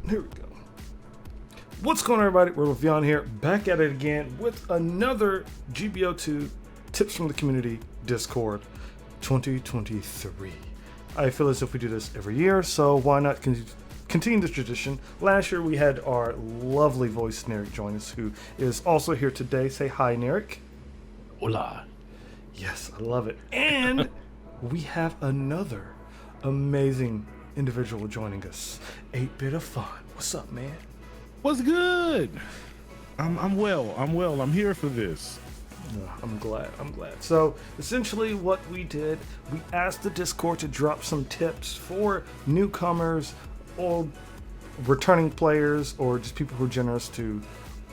Here we go. What's going on, everybody? RedWolfVion here, back at it again with another GBO2 Tips from the Community Discord 2023. I feel as if we do this every year, so why not continue this tradition? Last year we had our lovely voice Neric join us, who is also here today. Say hi, Neric. Hola. Yes, I love it. And we have another amazing individual joining us, 8-Bit of Fun. What's up, man? What's good? I'm well. I'm here for this. I'm glad. So essentially what we did, we asked the Discord to drop some tips for newcomers or returning players or just people who are generous to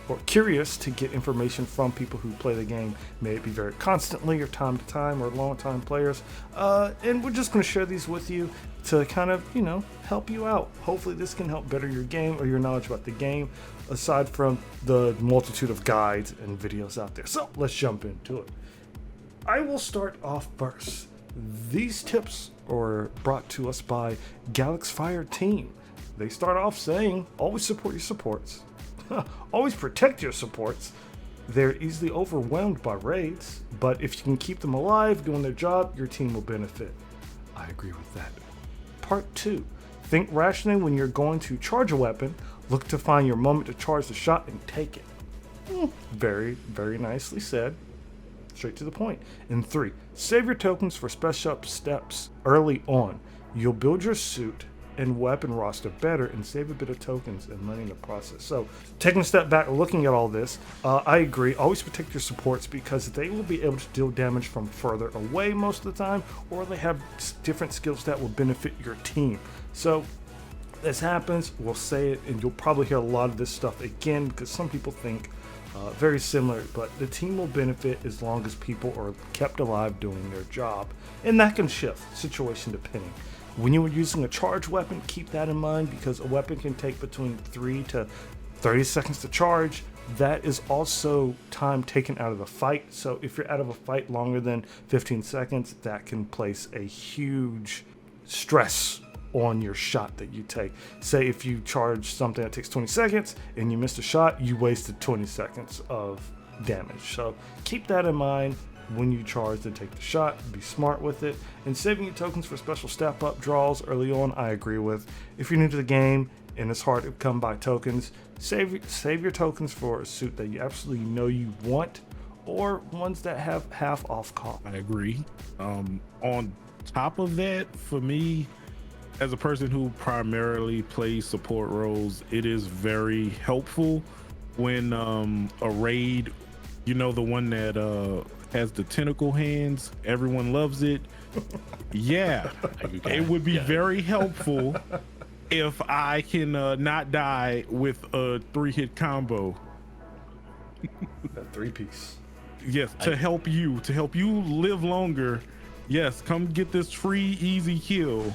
or curious to get information from people who play the game, may it be very constantly or time to time or long time players. And we're just going to share these with you to kind of, help you out. Hopefully this can help better your game or your knowledge about the game, aside from the multitude of guides and videos out there. So let's jump into it. I will start off first. These tips are brought to us by Gallexfire Team. They start off saying, always support your supports. Always protect your supports. They're easily overwhelmed by raids, but if you can keep them alive doing their job, your team will benefit. I agree with that. Part 2. Think rationally when you're going to charge a weapon. Look to find your moment to charge the shot and take it. Very, very nicely said. Straight to the point. And 3. Save your tokens for special steps early on. You'll build your suit and weapon roster better and save a bit of tokens and money in the process. So taking a step back, looking at all this, I agree. Always protect your supports because they will be able to deal damage from further away most of the time, or they have different skills that will benefit your team. So this happens, we'll say it, and you'll probably hear a lot of this stuff again because some people think very similar, but the team will benefit as long as people are kept alive doing their job, and that can shift situation depending. When you are using a charge weapon, keep that in mind because a weapon can take between 3 to 30 seconds to charge. That is also time taken out of the fight. So if you're out of a fight longer than 15 seconds, that can place a huge stress on your shot that you take. Say if you charge something that takes 20 seconds and you missed a shot, you wasted 20 seconds of damage. So keep that in mind. When you charge to take the shot, be smart with it. And saving your tokens for special step up draws early on, I agree with. If you're new to the game and it's hard to come by tokens, save your tokens for a suit that you absolutely know you want or ones that have half off cost. I agree. On top of that, for me, as a person who primarily plays support roles, it is very helpful when a raid, the one that has the tentacle hands, everyone loves it. Yeah, it would be very helpful if I can not die with a 3-hit combo. That 3-piece. Yes, to help you live longer. Yes, come get this free easy kill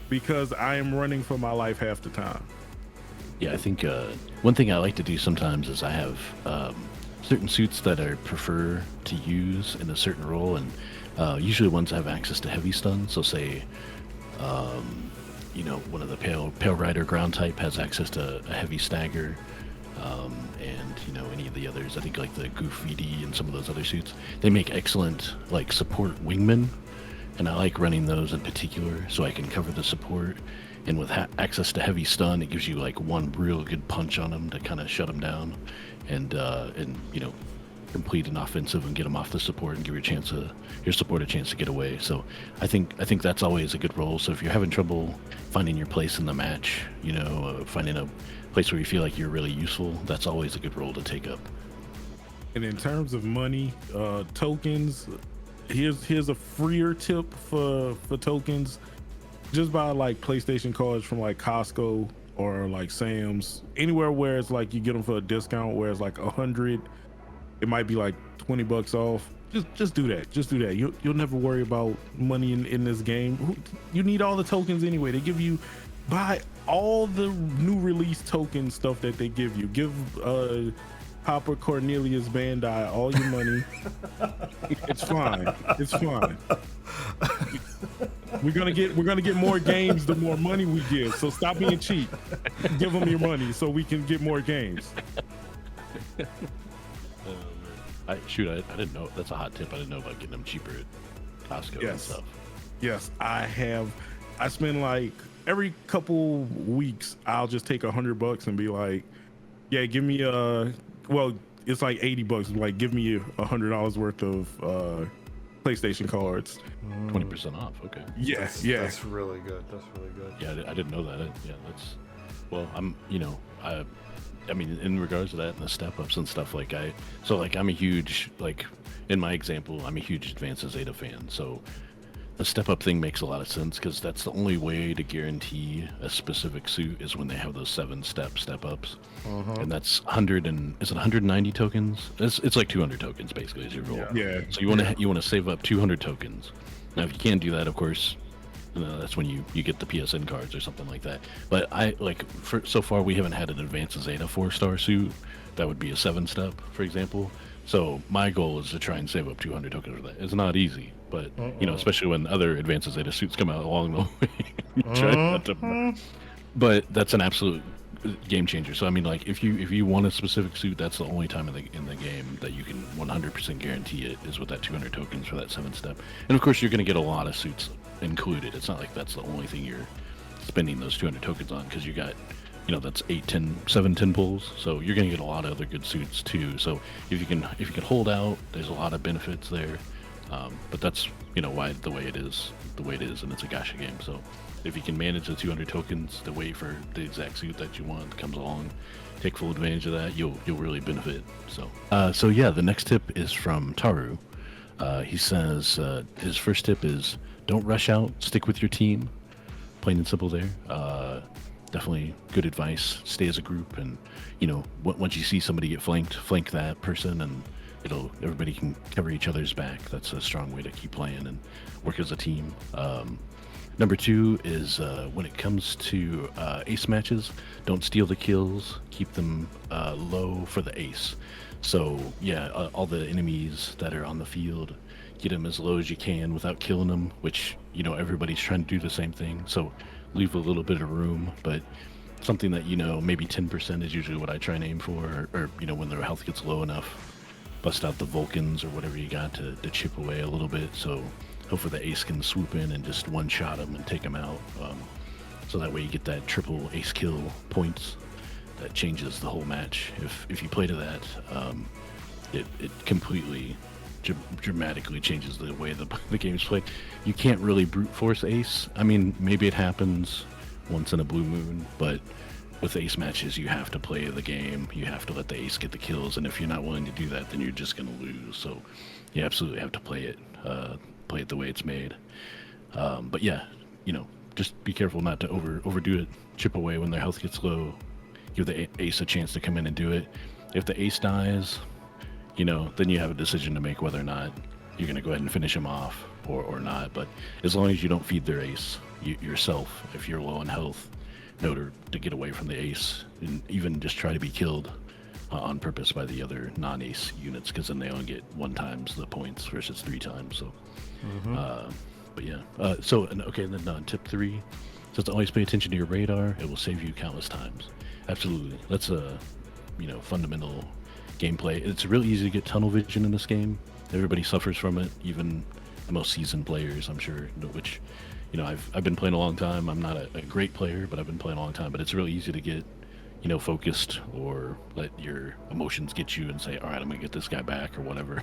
because I am running for my life half the time. Yeah, I think one thing I like to do sometimes is I have certain suits that I prefer to use in a certain role, and usually ones that have access to heavy stun. So say, one of the Pale Rider ground type has access to a heavy stagger, and any of the others. I think like the Goof VD and some of those other suits, they make excellent like support wingmen, and I like running those in particular so I can cover the support. And with access to heavy stun, it gives you like one real good punch on them to kind of shut them down, and complete an offensive and get them off the support and give your support a chance to get away. So I think that's always a good role. So if you're having trouble finding your place in the match, finding a place where you feel like you're really useful, that's always a good role to take up. And in terms of money, tokens, here's a freer tip for tokens. Just buy like PlayStation cards from like Costco or like Sam's, anywhere where it's like you get them for a discount, where it's like 100, it might be like $20 off. Just do that. You'll never worry about money in this game. You need all the tokens anyway. They give you, buy all the new release token stuff that they give you. Give Papa Cornelius Bandai all your money. It's fine. We're gonna get more games the more money we give. So stop being cheap. Give them your money so we can get more games. I didn't know. That's a hot tip. I didn't know about getting them cheaper at Costco and stuff. Yes, I have. I spend like every couple weeks, I'll just take $100 and be like, yeah, give me well, it's like $80. Like, give me $100 worth of PlayStation cards. 20% off. Okay. Yeah, That's really good. That's really good. Yeah, I didn't know that. Yeah, that's. Well, I mean, in regards to that and the step ups and stuff, I'm a huge, like, in my example, I'm a huge Advanced Zeta fan. So the step up thing makes a lot of sense because that's the only way to guarantee a specific suit is when they have those 7-step ups. And that's 190 tokens? It's like 200 tokens basically is your goal. Yeah. So you want to save up 200 tokens. Now, if you can't do that, of course, that's when you get the PSN cards or something like that. But so far we haven't had an Advanced Zeta 4-star suit that would be a 7-step, for example. So my goal is to try and save up 200 tokens for that. It's not easy, but especially when other Advanced Zeta suits come out along the way. Try not to, but that's an absolute game changer. So I mean, like, if you want a specific suit, that's the only time in the game that you can 100% guarantee it is with that 200 tokens for that 7-step. And of course, you're going to get a lot of suits included. It's not like that's the only thing you're spending those 200 tokens on, because you got, that's 7 10 pulls, so you're going to get a lot of other good suits too. So if you can hold out, there's a lot of benefits there. But that's why the way it is, and it's a gacha game. So if you can manage the 200 tokens to wait for the exact suit that you want comes along, take full advantage of that, you'll really benefit. So yeah, the next tip is from Taru. He says his first tip is don't rush out, stick with your team. Plain and simple there. Definitely good advice. Stay as a group, and once you see somebody get flanked, flank that person, and everybody can cover each other's back. That's a strong way to keep playing and work as a team. Number 2 is when it comes to ace matches, don't steal the kills, keep them low for the ace. So yeah, all the enemies that are on the field, get them as low as you can without killing them, which everybody's trying to do the same thing. So leave a little bit of room, but something that maybe 10% is usually what I try and aim for, or when their health gets low enough, bust out the Vulcans or whatever you got to chip away a little bit. So hopefully the ace can swoop in and just one-shot them and take them out. So that way you get that triple ace kill points. That changes the whole match. If you play to that, it completely dramatically changes the way the game's played. You can't really brute force ace. I mean, maybe it happens once in a blue moon, but with ace matches, you have to play the game. You have to let the ace get the kills, and if you're not willing to do that, then you're just going to lose. So you absolutely have to play it the way it's made. But yeah, just be careful not to overdo it. Chip away when their health gets low. Give the ace a chance to come in and do it. If the ace dies, then you have a decision to make whether or not you're going to go ahead and finish him off or not. But as long as you don't feed their ace yourself, if you're low on health, in order to get away from the ace, and even just try to be killed on purpose by the other non-ace units, because then they only get 1 times the points versus 3 times. So, but yeah. And then tip 3 says to always pay attention to your radar. It will save you countless times. Absolutely, that's a fundamental gameplay. It's really easy to get tunnel vision in this game. Everybody suffers from it, even the most seasoned players, I'm sure, which I've been playing a long time. I'm not a great player, but I've been playing a long time. But it's really easy to get focused, or let your emotions get you and say, all right, I'm gonna get this guy back or whatever.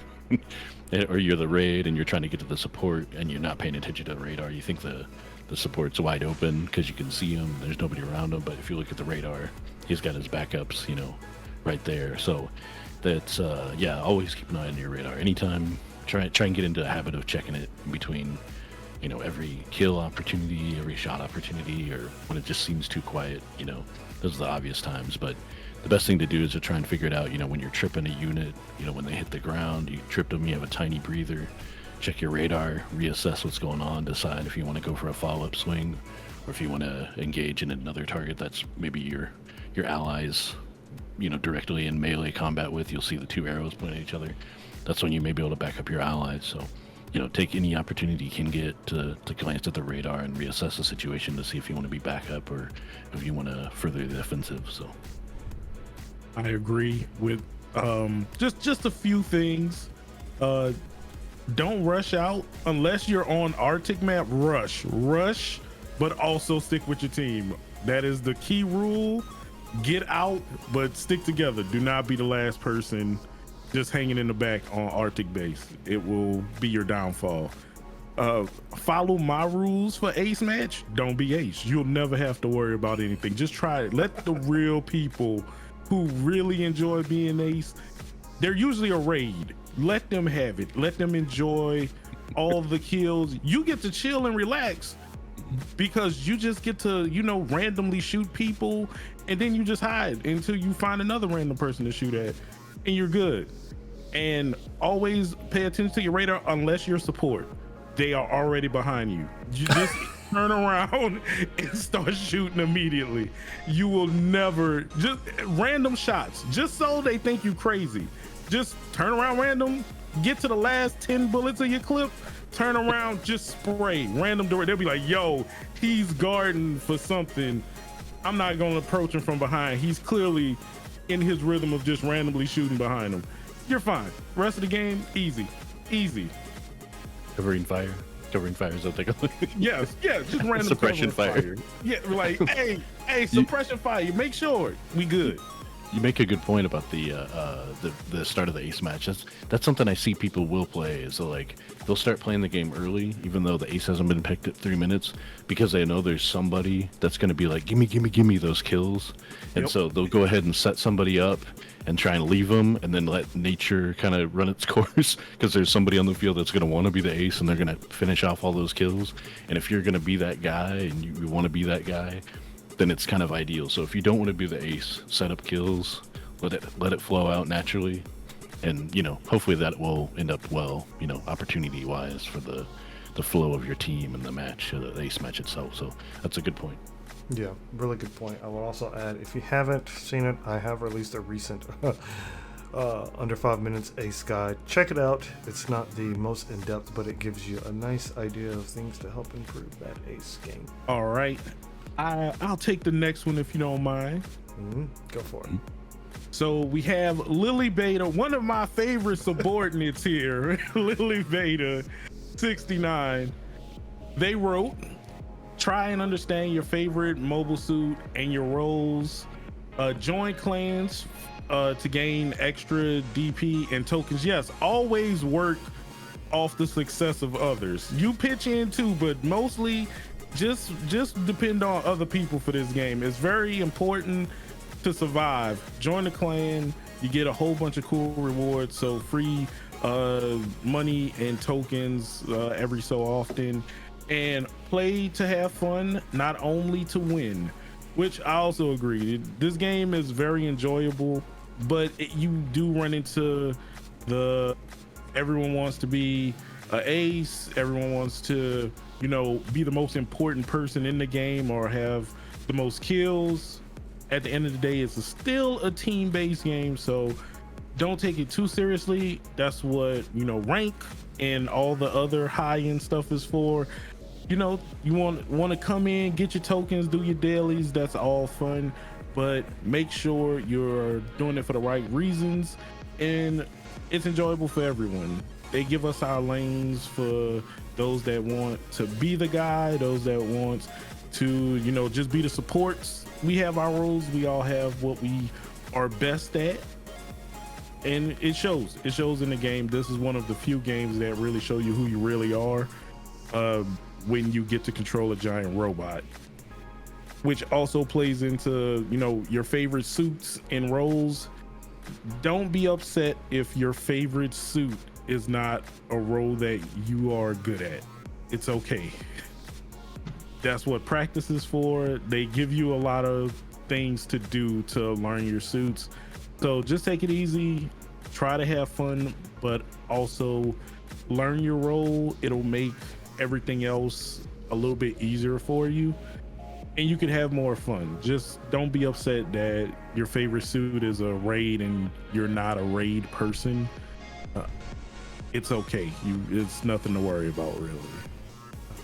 Or you're the raid and you're trying to get to the support and you're not paying attention to the radar. You think the support's wide open because you can see him, there's nobody around him, but if you look at the radar, he's got his backups right there. So that's always keep an eye on your radar. Anytime, try and get into a habit of checking it in between every kill opportunity, every shot opportunity, or when it just seems too quiet. Those are the obvious times. But the best thing to do is to try and figure it out. When you're tripping a unit, when they hit the ground, you tripped them, you have a tiny breather. Check your radar, reassess what's going on, decide if you want to go for a follow-up swing, or if you want to engage in another target that's maybe your allies, directly in melee combat with. You'll see the 2 arrows pointing at each other. That's when you may be able to back up your allies. So take any opportunity you can get to glance at the radar and reassess the situation to see if you want to be backup or if you want to further the offensive. So I agree with just a few things. Don't rush out unless you're on Arctic map. Rush, but also stick with your team. That is the key rule. Get out, but stick together. Do not be the last person just hanging in the back on Arctic base. It will be your downfall. Follow my rules for ace match. Don't be ace. You'll never have to worry about anything. Just try it. Let the real people who really enjoy being ace, they're usually a raid. Let them have it. Let them enjoy all the kills. You get to chill and relax because you just get to, randomly shoot people, and then you just hide until you find another random person to shoot at, and you're good. And always pay attention to your radar unless you're support. They are already behind you. You just turn around and start shooting immediately. You will never, just random shots, just so they think you crazy. Just turn around random, get to the last 10 bullets of your clip, turn around, just spray random door. They'll be like, yo, he's guarding for something. I'm not gonna approach him from behind. He's clearly in his rhythm of just randomly shooting behind him. You're fine. Rest of the game, easy. Covering fire is what they call it. Yes, just random suppression fire. Yeah, like, hey, suppression fire. Make sure we good. You make a good point about the start of the ace match. That's something I see people will play. Is they'll start playing the game early, even though the ace hasn't been picked at 3 minutes, because they know there's somebody that's going to be like, give me those kills, and so they'll go ahead and set somebody up and try and leave them, and then let nature kind of run its course, because there's somebody on the field that's going to want to be the ace, and they're going to finish off all those kills. And if you're going to be that guy, and you want to be that guy, then it's kind of ideal. So if you don't want to be the ace, set up kills, let it flow out naturally, and hopefully that will end up well, opportunity wise for the flow of your team and the match, the ace match itself. So that's a good point. Yeah, really good point. I will also add, if you haven't seen it, I have released a recent under 5 minutes ace guide. Check it out. It's not the most in-depth, but it gives you a nice idea of things to help improve that ace game. All right, I'll take the next one if you don't mind. Go for it. So we have Lilybeta, one of my favorite subordinates here. Lilybeta 69. They wrote, try and understand your favorite mobile suit and your roles. Join clans to gain extra DP and tokens. Yes, always work off the success of others. You pitch in too, but mostly just depend on other people for this game. It's very important to survive. Join the clan. You get a whole bunch of cool rewards. So free money and tokens every so often. And play to have fun, not only to win, which I also agree. This game is very enjoyable, but you do run into everyone wants to be an ace, everyone wants to, be the most important person in the game or have the most kills. At the end of the day, it's still a team-based game, so don't take it too seriously. That's what, rank and all the other high-end stuff is for. You want to come in, get your tokens, do your dailies. That's all fun, but make sure you're doing it for the right reasons, and it's enjoyable for everyone. They give us our lanes for those that want to be the guy, those that want to, just be the supports. We have our roles. We all have what we are best at, and it shows. It shows in the game. This is one of the few games that really show you who you really are. When you get to control a giant robot, which also plays into, your favorite suits and roles. Don't be upset if your favorite suit is not a role that you are good at. It's okay. That's what practice is for. They give you a lot of things to do to learn your suits. So just take it easy, try to have fun, but also learn your role. It'll make everything else a little bit easier for you, and you can have more fun. Just don't be upset that your favorite suit is a raid and you're not a raid person. it's okay. It's nothing to worry about, really.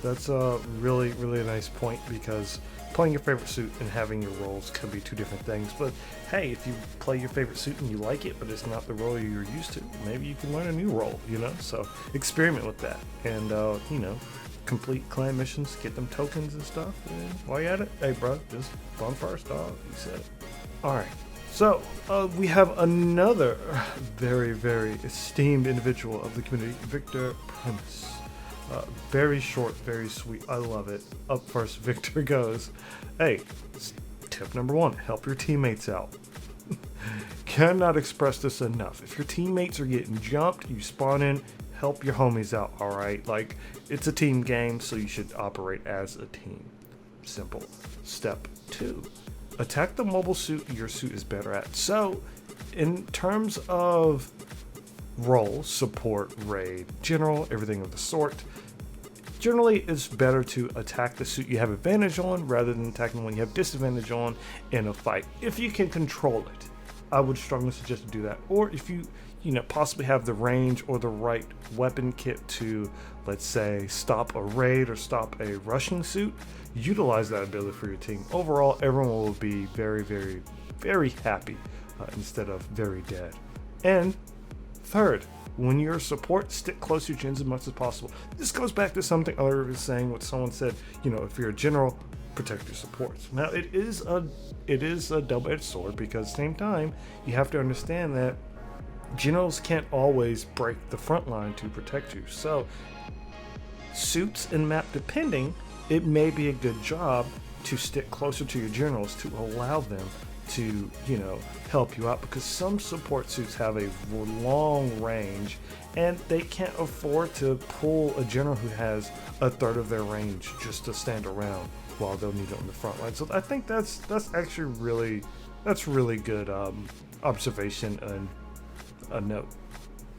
That's a really, really nice point, because playing your favorite suit and having your roles can be two different things. But hey, if you play your favorite suit and you like it, but it's not the role you're used to, maybe you can learn a new role, you know? So experiment with that. And, you know, complete clan missions, get them tokens and stuff. And while you're at it, hey, bro, just bonfire style. You said it. All right. So, we have another very, very esteemed individual of the community, Victor Primus. Very short, very sweet. I love it. Up first, Victor goes, hey, tip number 1, help your teammates out. Cannot express this enough. If your teammates are getting jumped, you spawn in, help your homies out, all right? Like, it's a team game, so you should operate as a team. Simple. Step 2, attack the mobile suit your suit is better at. So, in terms of role, support, raid, general, everything of the sort, generally it's better to attack the suit you have advantage on rather than attacking the one you have disadvantage on in a fight. If you can control it, I would strongly suggest to do that. Or if you possibly have the range or the right weapon kit to, let's say, stop a raid or stop a rushing suit, utilize that ability for your team. Overall, everyone will be very, very, very happy instead of very dead. And third, when you're a support, stick close to your gens as much as possible. This goes back to something earlier was saying, what someone said, if you're a general, protect your supports. Now, it is a double-edged sword, because at the same time, you have to understand that generals can't always break the front line to protect you. So, suits and map depending, it may be a good job to stick closer to your generals to allow them to, help you out, because some support suits have a long range and they can't afford to pull a general who has a third of their range just to stand around while they'll need it on the front line. So I think that's actually really good observation and a note.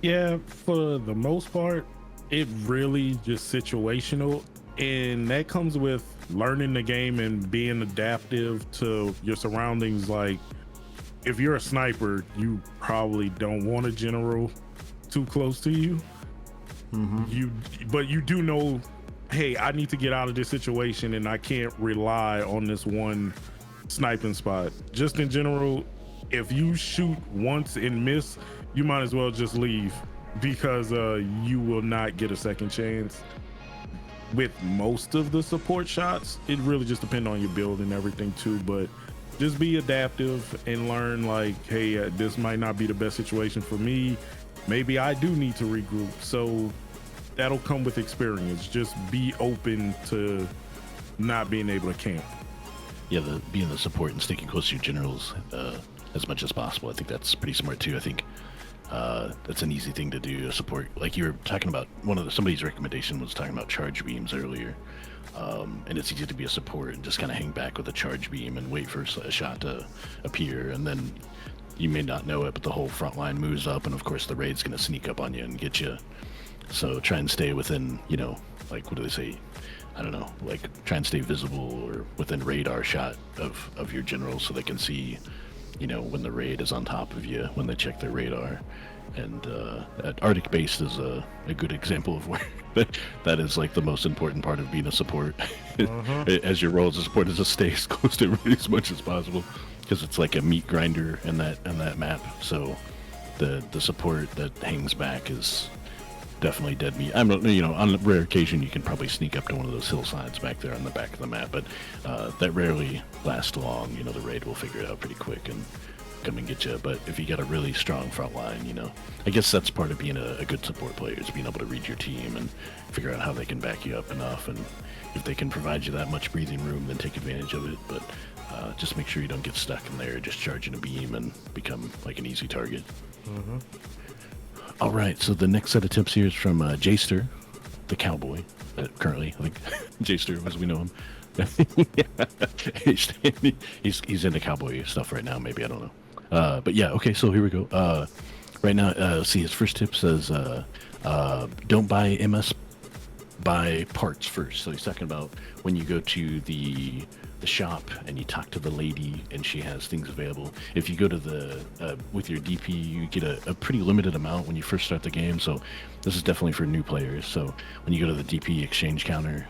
Yeah, for the most part, it really just situational, and that comes with learning the game and being adaptive to your surroundings. Like, if you're a sniper, you probably don't want a general too close to you. But you do know, hey, I need to get out of this situation and I can't rely on this one sniping spot. Just in general, if you shoot once and miss, you might as well just leave, because you will not get a second chance. With most of the support shots, it really just depends on your build and everything too, but just be adaptive and learn, like, hey, this might not be the best situation for me. Maybe I do need to regroup. So that'll come with experience. Just be open to not being able to camp. Yeah, being the support and sticking close to your generals as much as possible. I think that's pretty smart too. I think that's an easy thing to do. Support, like you were talking about, somebody's recommendation was talking about charge beams earlier, and it's easy to be a support and just kind of hang back with a charge beam and wait for a shot to appear, and then you may not know it, but the whole front line moves up, and of course the raid's going to sneak up on you and get you. So try and stay within, like, what do they say? I don't know, like, try and stay visible or within radar shot of your generals, so they can see, when the raid is on top of you, when they check their radar. And that Arctic base is a good example of where that is, like, the most important part of being a support. As your role as a support is to stay as close to everybody as much as possible, because it's like a meat grinder in that map. So the support that hangs back is definitely dead meat. I'm not, on a rare occasion you can probably sneak up to one of those hillsides back there on the back of the map, but that rarely lasts long. The raid will figure it out pretty quick and come and get you. But if you got a really strong front line, I guess that's part of being a good support player, is being able to read your team and figure out how they can back you up enough, and if they can provide you that much breathing room, then take advantage of it. But just make sure you don't get stuck in there just charging a beam and become like an easy target. All right, so the next set of tips here is from Jayster, the cowboy, currently, I think, Jayster as we know him. He's into cowboy stuff right now, maybe, I don't know. But yeah, okay, so here we go. Right now, see, his first tip says, don't buy MS, buy parts first. So he's talking about when you go to the the shop and you talk to the lady and she has things available. If you go to the with your DP, you get a pretty limited amount when you first start the game, so this is definitely for new players. So when you go to the DP exchange counter,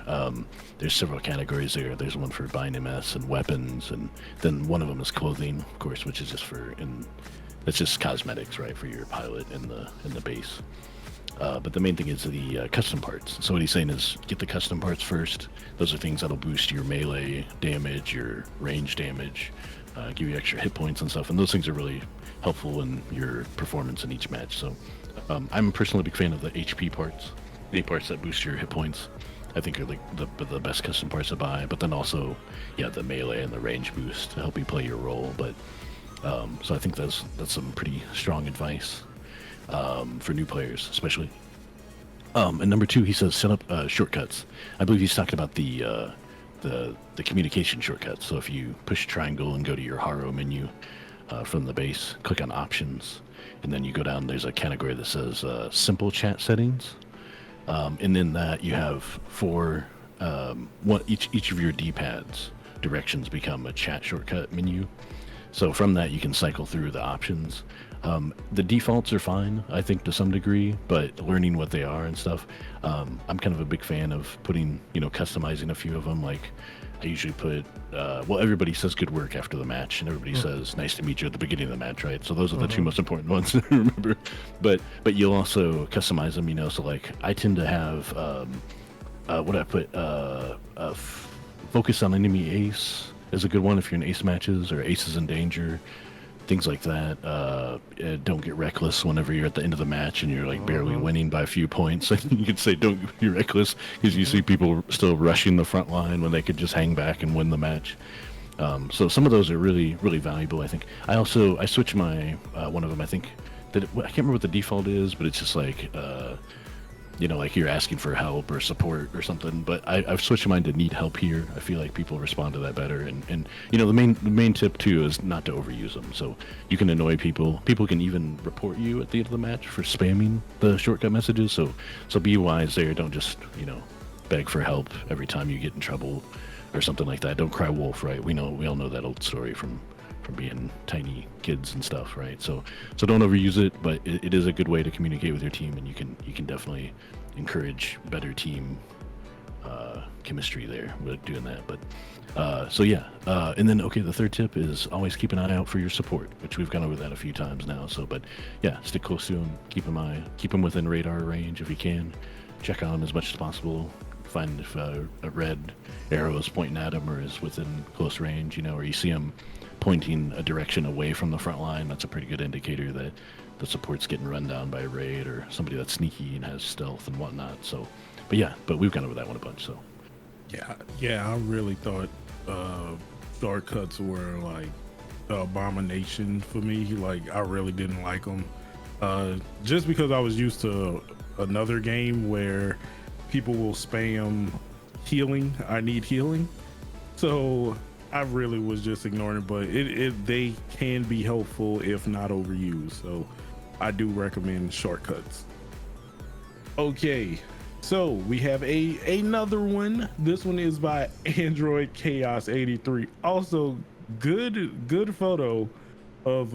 there's several categories there. There's one for buying MS and weapons, and then one of them is clothing, of course, which is just that's just cosmetics, right, for your pilot in the base. But the main thing is the custom parts. So what he's saying is get the custom parts first. Those are things that'll boost your melee damage, your range damage, give you extra hit points and stuff. And those things are really helpful in your performance in each match. So I'm personally a big fan of the HP parts, the parts that boost your hit points. I think are the best custom parts to buy. But then also, yeah, the melee and the range boost to help you play your role. But so I think that's some pretty strong advice. For new players, especially. And number 2, he says set up shortcuts. I believe he's talking about the communication shortcuts. So if you push triangle and go to your Haro menu from the base, click on options, and then you go down. There's a category that says simple chat settings, and in that you have 4. Each of your D-pads directions become a chat shortcut menu. So from that you can cycle through the options. The defaults are fine, I think, to some degree, but learning what they are and stuff, I'm kind of a big fan of putting, customizing a few of them. Like I usually put, everybody says good work after the match, and everybody says nice to meet you at the beginning of the match, right? So those are the 2 most important ones to remember. But you'll also customize them, so like I tend to have, what I put, focus on enemy ace is a good one if you're in ace matches or aces in danger. Things like that. Don't get reckless whenever you're at the end of the match and you're like barely winning by a few points. You could say don't be reckless because you see people still rushing the front line when they could just hang back and win the match. So some of those are really, really valuable, I think. I switched my one of them. I think that I can't remember what the default is, but it's just like like you're asking for help or support or something. But I've switched mine to need help here. I feel like people respond to that better. And the main tip too is not to overuse them. So you can annoy people. People can even report you at the end of the match for spamming the shortcut messages. So be wise there. Don't just beg for help every time you get in trouble or something like that. Don't cry wolf, right? We all know that old story from being tiny kids and stuff, right? So don't overuse it, but it is a good way to communicate with your team, and you can definitely encourage better team chemistry there with doing that. But and then the third tip is always keep an eye out for your support, which we've gone over that a few times now. So but yeah, stick close to them, keep them within radar range if you can, check on them as much as possible. Find if a red arrow is pointing at them or is within close range, or you see them pointing a direction away from the front line. That's a pretty good indicator that the support's getting run down by a raid or somebody that's sneaky and has stealth and whatnot. So, but we've gone over that one a bunch. So, yeah, I really thought shortcuts were like the abomination for me. Like I really didn't like them, just because I was used to another game where people will spam healing. I need healing, so I really was just ignoring it. But they can be helpful if not overused. So I do recommend shortcuts. Okay, so we have another one. This one is by Android Chaos 83. Also, good photo of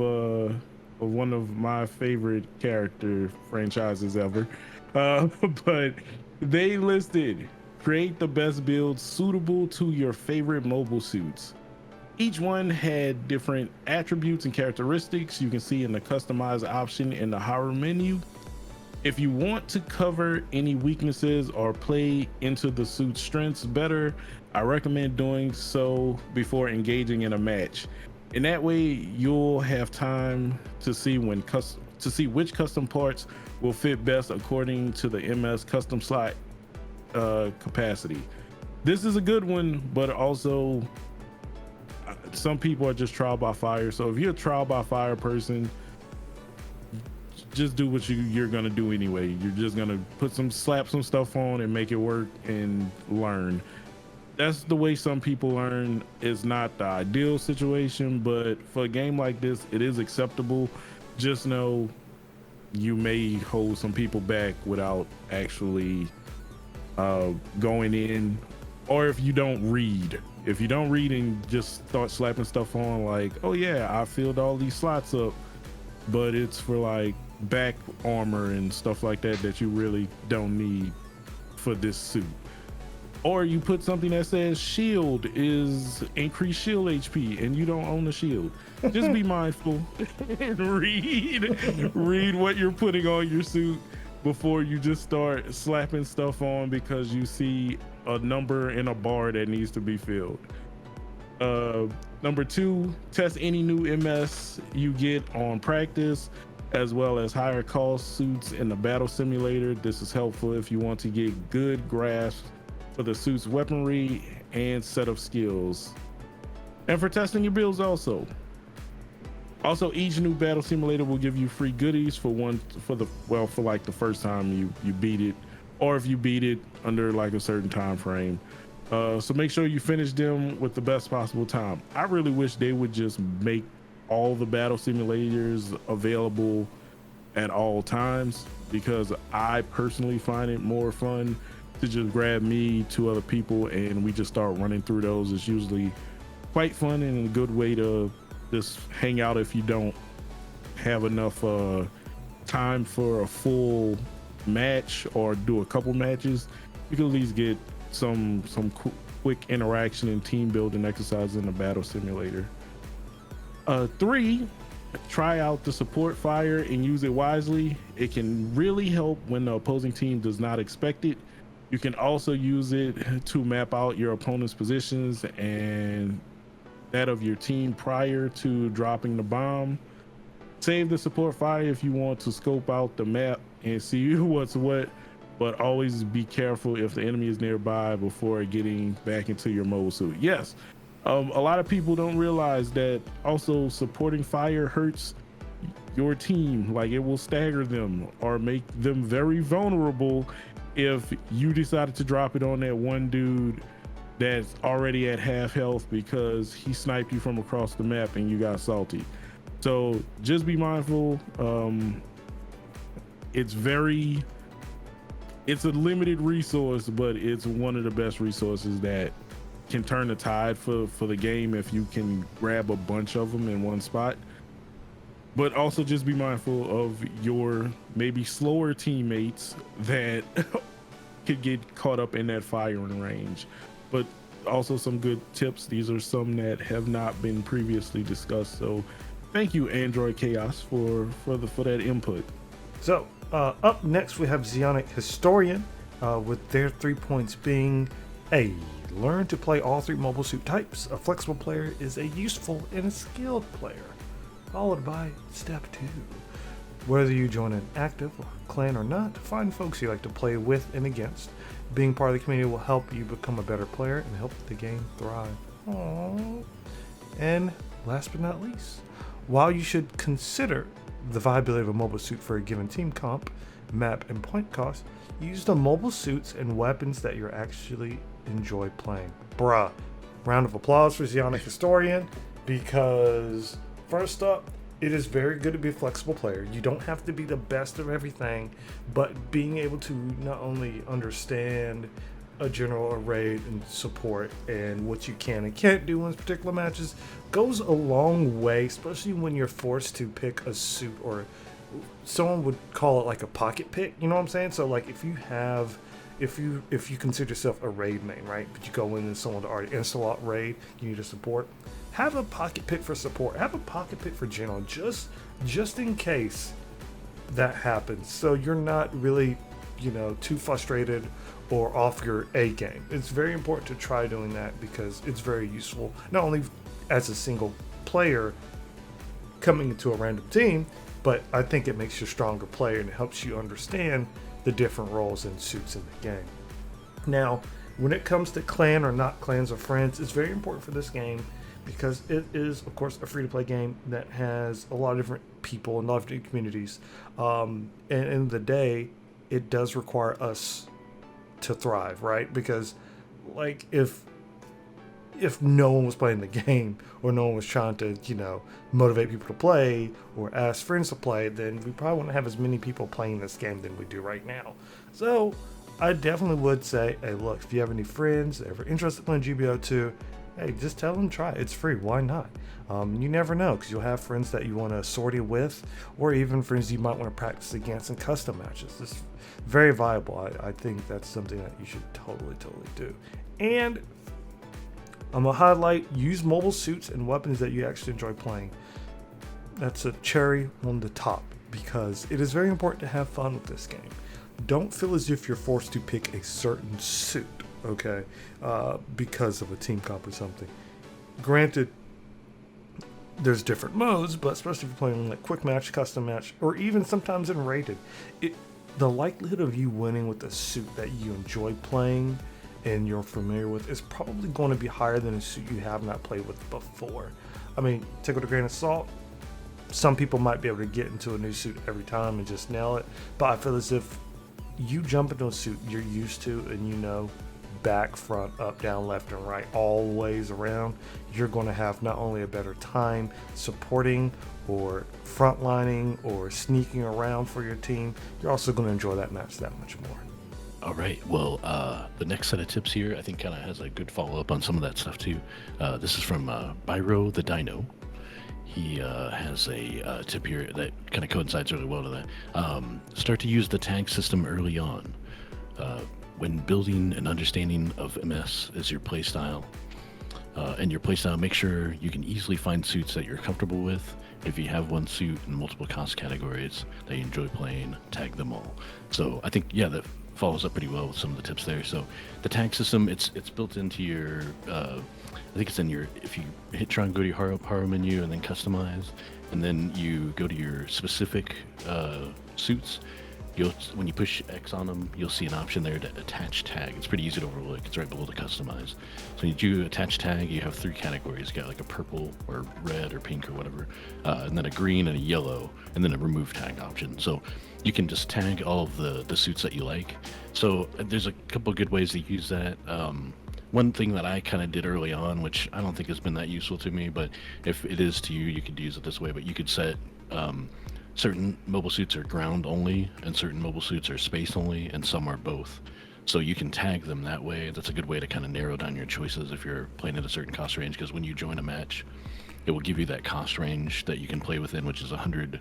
one of my favorite character franchises ever. But they listed create the best build suitable to your favorite mobile suits. Each one had different attributes and characteristics you can see in the customize option in the Haro menu. If you want to cover any weaknesses or play into the suit's strengths better, I recommend doing so before engaging in a match. In that way, you'll have time to see which custom parts will fit best according to the MS custom slot capacity. This is a good one, but also some people are just trial by fire. So if you're a trial by fire person, just do what you're gonna do anyway. You're just gonna slap some stuff on and make it work and learn. That's the way some people learn. It's not the ideal situation, but for a game like this, it is acceptable. Just know you may hold some people back without actually going in or if you don't read. If you don't read and just start slapping stuff on, like, oh yeah, I filled all these slots up, but it's for like back armor and stuff like that you really don't need for this suit. Or you put something that says shield is increased shield HP and you don't own a shield. Just be mindful and read what you're putting on your suit before you just start slapping stuff on because you see a number in a bar that needs to be filled. Number 2, test any new MS you get on practice, as well as higher cost suits in the battle simulator. This is helpful if you want to get good grasp for the suit's weaponry and set of skills, and for testing your builds also. Each new battle simulator will give you free goodies for like the first time you beat it, or if you beat it under like a certain time frame. So make sure you finish them with the best possible time. I really wish they would just make all the battle simulators available at all times, because I personally find it more fun to just grab me 2 other people and we just start running through those. It's usually quite fun and a good way to just hang out if you don't have enough time for a full match or do a couple matches. You can at least get some quick interaction and team building exercises in the battle simulator. 3, try out the support fire and use it wisely. It can really help when the opposing team does not expect it. You can also use it to map out your opponent's positions and that of your team prior to dropping the bomb. Save the support fire if you want to scope out the map and see what's what, but always be careful if the enemy is nearby before getting back into your mobile suit. Yes, a lot of people don't realize that also supporting fire hurts your team. Like, it will stagger them or make them very vulnerable if you decided to drop it on that one dude that's already at half health because he sniped you from across the map and you got salty. So just be mindful. It's a limited resource, but it's one of the best resources that can turn the tide for the game if you can grab a bunch of them in one spot. But also just be mindful of your maybe slower teammates that could get caught up in that firing range. But also some good tips. These are some that have not been previously discussed. So thank you, Android Chaos, for that input. So up next we have ZeonicHistorian with their 3 points being: A, learn to play all 3 mobile suit types. A flexible player is a useful and a skilled player. Followed by step 2. Whether you join an active clan or not, find folks you like to play with and against. Being part of the community will help you become a better player and help the game thrive. Aww. And last but not least, while you should consider the viability of a mobile suit for a given team comp, map, and point cost, use the mobile suits and weapons that you actually enjoy playing. Bruh. Round of applause for ZeonicHistorian, because first up, it is very good to be a flexible player. You don't have to be the best of everything, but being able to not only understand a general array and support and what you can and can't do in particular matches goes a long way, especially when you're forced to pick a suit, or someone would call it like a pocket pick, you know what I'm saying? So like if you consider yourself a raid main, right, but you go in and someone already insta-lot raid, you need a support, have a pocket pick for support, have a pocket pick for general, just in case that happens, so you're not really, too frustrated or off your A game. It's very important to try doing that because it's very useful, not only as a single player coming into a random team, but I think it makes you a stronger player and it helps you understand the different roles and suits in the game. Now, when it comes to clan or not clans or friends, it's very important for this game because it is, of course, a free-to-play game that has a lot of different people and a lot of different communities. And at the end of the day, it does require us to thrive, right? Because, like, if no one was playing the game or no one was trying to, motivate people to play or ask friends to play, then we probably wouldn't have as many people playing this game than we do right now. So I definitely would say, hey, look, if you have any friends that are interested in playing GBO2, hey, just tell them to try it. It's free. Why not? You never know, because you'll have friends that you want to sortie with, or even friends you might want to practice against in custom matches. It's very viable. I think that's something that you should totally do. And I'm going to highlight, use mobile suits and weapons that you actually enjoy playing. That's a cherry on the top, because it is very important to have fun with this game. Don't feel as if you're forced to pick a certain suit, okay, because of a team comp or something. Granted, there's different modes, but especially if you're playing like quick match, custom match, or even sometimes in rated, the likelihood of you winning with a suit that you enjoy playing and you're familiar with is probably going to be higher than a suit you have not played with before. I mean, take it with a grain of salt. Some people might be able to get into a new suit every time and just nail it, but I feel as if you jump into a suit you're used to and you know back, front, up, down, left, and right, all ways around, you're going to have not only a better time supporting or frontlining or sneaking around for your team, you're also going to enjoy that match that much more. All right. Well, the next set of tips here, I think, kind of has a good follow-up on some of that stuff, too. This is from Byro the Dino. He has a tip here that kind of coincides really well to that. Start to use the tag system early on. When building an understanding of MS as your playstyle, make sure you can easily find suits that you're comfortable with. If you have one suit in multiple cost categories that you enjoy playing, tag them all. So I think, yeah, that follows up pretty well with some of the tips there. So the tag system, it's built into your, I think it's in your, if you hit try and go to your haro menu and then customize, and then you go to your specific suits, when you push X on them, you'll see an option there to attach tag. It's pretty easy to overlook. It's right below the customize. So when you do attach tag, you have 3 categories. You got like a purple or red or pink or whatever, and then a green and a yellow, and then a remove tag option. So you can just tag all of the suits that you like. So there's a couple good ways to use that. One thing that I kind of did early on, which I don't think has been that useful to me, but if it is to you, you could use it this way. But you could set certain mobile suits are ground only, and certain mobile suits are space only, and some are both. So you can tag them that way. That's a good way to kind of narrow down your choices if you're playing at a certain cost range, because when you join a match, it will give you that cost range that you can play within, which is 100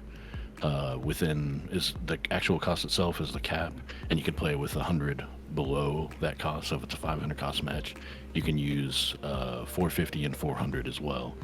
within is the actual cost itself is the cap, and you can play with 100 below that cost. So if it's a 500 cost match, you can use 450 and 400 as well.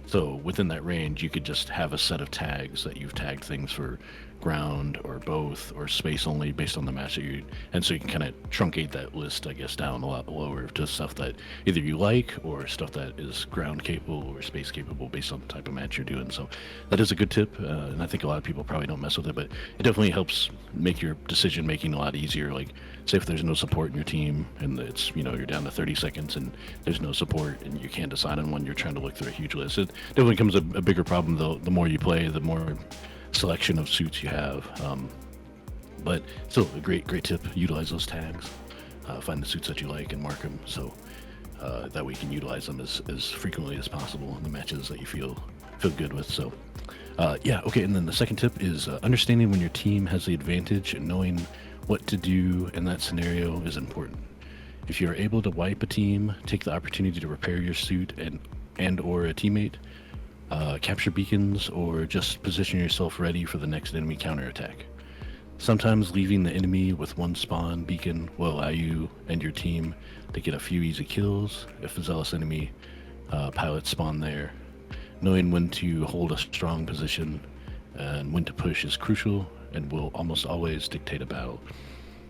So within that range, you could just have a set of tags that you've tagged things for ground or both or space only based on the match that you, and so you can kind of truncate that list, I guess, down a lot lower to stuff that either you like or stuff that is ground capable or space capable based on the type of match you're doing. So that is a good tip, and I think a lot of people probably don't mess with it, but it definitely helps make your decision making a lot easier. Like, say if there's no support in your team and it's, you know, you're down to 30 seconds and there's no support and you can't decide on one, you're trying to look through a huge list. It definitely becomes a bigger problem though. The more you play, the more selection of suits you have, but still a great tip. Utilize those tags, find the suits that you like and mark them, so that way you can utilize them as frequently as possible in the matches that you feel good with. So yeah, okay. And then the second tip is understanding when your team has the advantage and knowing what to do in that scenario is important. If you're able to wipe a team, take the opportunity to repair your suit and or a teammate, capture beacons, or just position yourself ready for the next enemy counterattack. Sometimes leaving the enemy with one spawn beacon will allow you and your team to get a few easy kills if a zealous enemy pilots spawn there. Knowing when to hold a strong position and when to push is crucial and will almost always dictate a battle.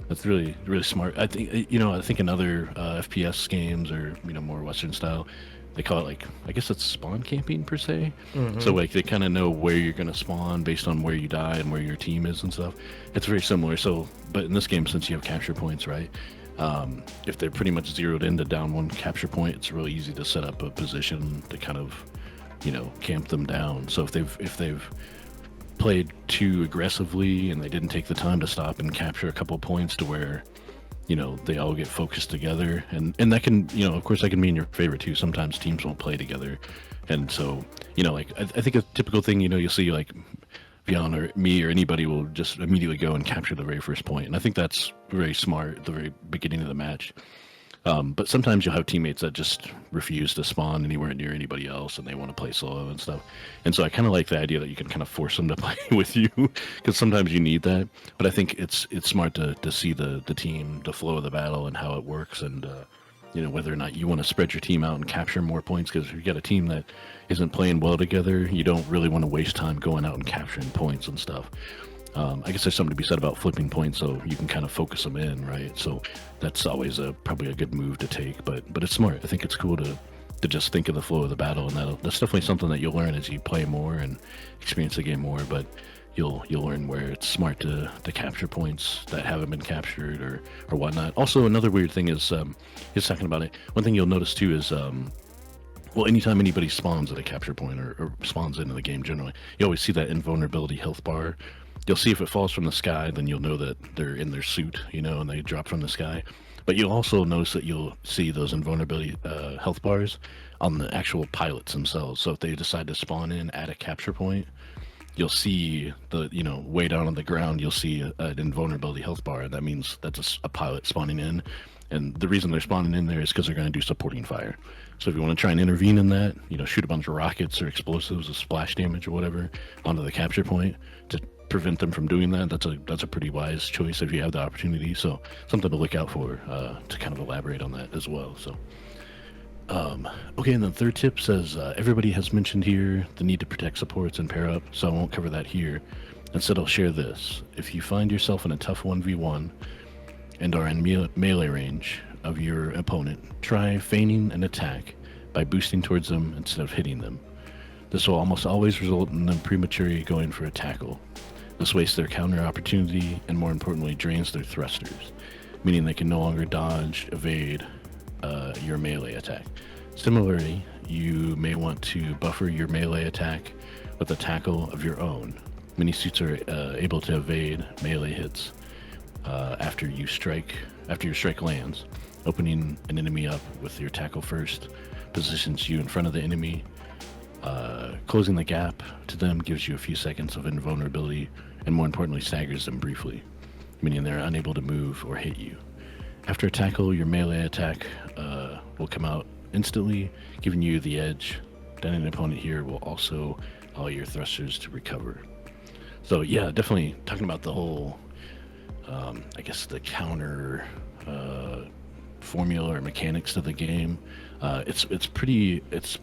That's really smart. I think in other FPS games or more Western style, they call it, like, I guess it's spawn camping per se. Mm-hmm. So like they kind of know where you're going to spawn based on where you die and where your team is and stuff. It's very similar. So, but in this game, since you have capture points, right? If they're pretty much zeroed in to down one capture point, it's really easy to set up a position to kind of, camp them down. So if they've played too aggressively and they didn't take the time to stop and capture a couple points to where they all get focused together, and that can, of course that can be in your favor too. Sometimes teams won't play together, and so I think a typical thing, you'll see, like, Vion or me or anybody will just immediately go and capture the very first point. And I think that's very smart at the very beginning of the match. But sometimes you'll have teammates that just refuse to spawn anywhere near anybody else, and they want to play solo and stuff. And so I kind of like the idea that you can kind of force them to play with you, because sometimes you need that. But I think it's smart to see the team, the flow of the battle, and how it works, and whether or not you want to spread your team out and capture more points. Because if you got a team that isn't playing well together, you don't really want to waste time going out and capturing points and stuff. I guess there's something to be said about flipping points, so you can kind of focus them in, right? So that's always probably a good move to take, but it's smart. I think it's cool to just think of the flow of the battle, and that's definitely something that you'll learn as you play more and experience the game more. But you'll learn where it's smart to capture points that haven't been captured or whatnot. Also, another weird thing is talking about it. One thing you'll notice too is anytime anybody spawns at a capture point or spawns into the game generally, you always see that invulnerability health bar. You'll see if it falls from the sky, then you'll know that they're in their suit, and they drop from the sky. But you'll also notice that you'll see those invulnerability health bars on the actual pilots themselves. So if they decide to spawn in at a capture point, you'll see way down on the ground, you'll see an invulnerability health bar. And that means that's a pilot spawning in. And the reason they're spawning in there is because they're going to do supporting fire. So if you want to try and intervene in that, shoot a bunch of rockets or explosives or splash damage or whatever onto the capture point to prevent them from doing that, that's a pretty wise choice if you have the opportunity. So something to look out for, to kind of elaborate on that as well. So okay, and the third tip says everybody has mentioned here the need to protect supports and pair up, so I won't cover that here. Instead, I'll share this. If you find yourself in a tough 1v1 and are in melee range of your opponent, try feigning an attack by boosting towards them instead of hitting them. This will almost always result in them prematurely going for a tackle. This wastes their counter opportunity and, more importantly, drains their thrusters, meaning they can no longer dodge, evade your melee attack. Similarly, you may want to buffer your melee attack with a tackle of your own. Many suits are able to evade melee hits after your strike lands. Opening an enemy up with your tackle first positions you in front of the enemy. Closing the gap to them gives you a few seconds of invulnerability, and more importantly, staggers them briefly, meaning they're unable to move or hit you. After a tackle, your melee attack will come out instantly, giving you the edge. Then an opponent here will also allow your thrusters to recover. So yeah, definitely talking about the whole, I guess the counter formula or mechanics to the game. It's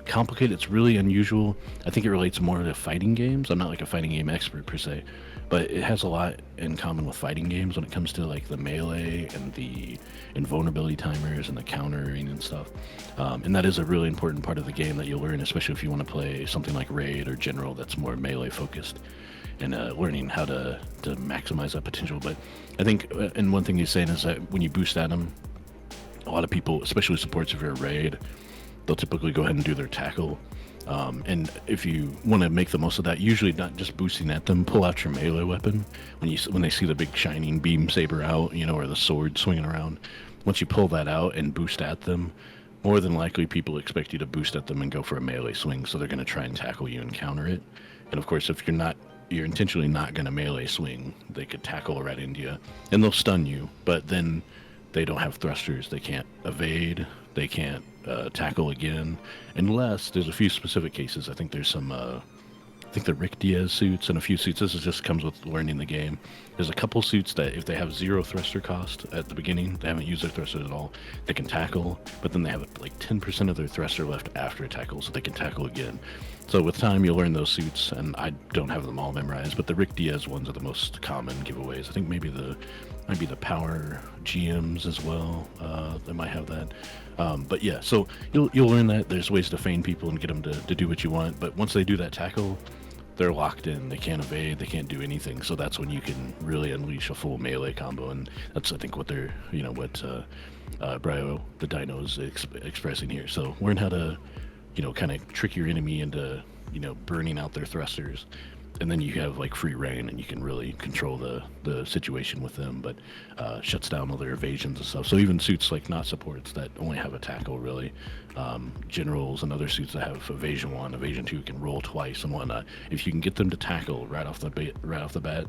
complicated. It's really unusual. I think it relates more to fighting games. I'm not like a fighting game expert per se, but it has a lot in common with fighting games when it comes to like the melee and the invulnerability timers and the countering and stuff. And that is a really important part of the game that you'll learn, especially if you want to play something like Raid or General that's more melee focused, and learning how to maximize that potential. But I think, and one thing he's saying is that when you boost at them, a lot of people, especially supports if you're a Raid, they'll typically go ahead and do their tackle. And if you want to make the most of that, usually not just boosting at them, pull out your melee weapon when they see the big shining beam saber out, or the sword swinging around. Once you pull that out and boost at them, more than likely people expect you to boost at them and go for a melee swing, so they're going to try and tackle you and counter it. And of course, if you're intentionally not going to melee swing, they could tackle right into you, and they'll stun you, but then they don't have thrusters. They can't evade. They can't tackle again, unless there's a few specific cases. I think there's some, I think the Rick Diaz suits and a few suits. This just comes with learning the game. There's a couple suits that if they have 0 thruster cost at the beginning, they haven't used their thrusters at all, they can tackle, but then they have like 10% of their thruster left after a tackle, so they can tackle again. So with time, you'll learn those suits, and I don't have them all memorized, but the Rick Diaz ones are the most common giveaways. I think maybe the Power GMs as well. They might have that. But yeah, so you'll learn that there's ways to feign people and get them to do what you want. But once they do that tackle, they're locked in. They can't evade. They can't do anything. So that's when you can really unleash a full melee combo. And that's, I think, what they're, what Brio the Dino is expressing here. So learn how to, kind of trick your enemy into, burning out their thrusters. and then you have like free reign, and you can really control the situation with them. But shuts down all their evasions and stuff. So even suits like not supports that only have a tackle, really, generals and other suits that have evasion 1, evasion 2 can roll twice and whatnot. If you can get them to tackle right off the bat,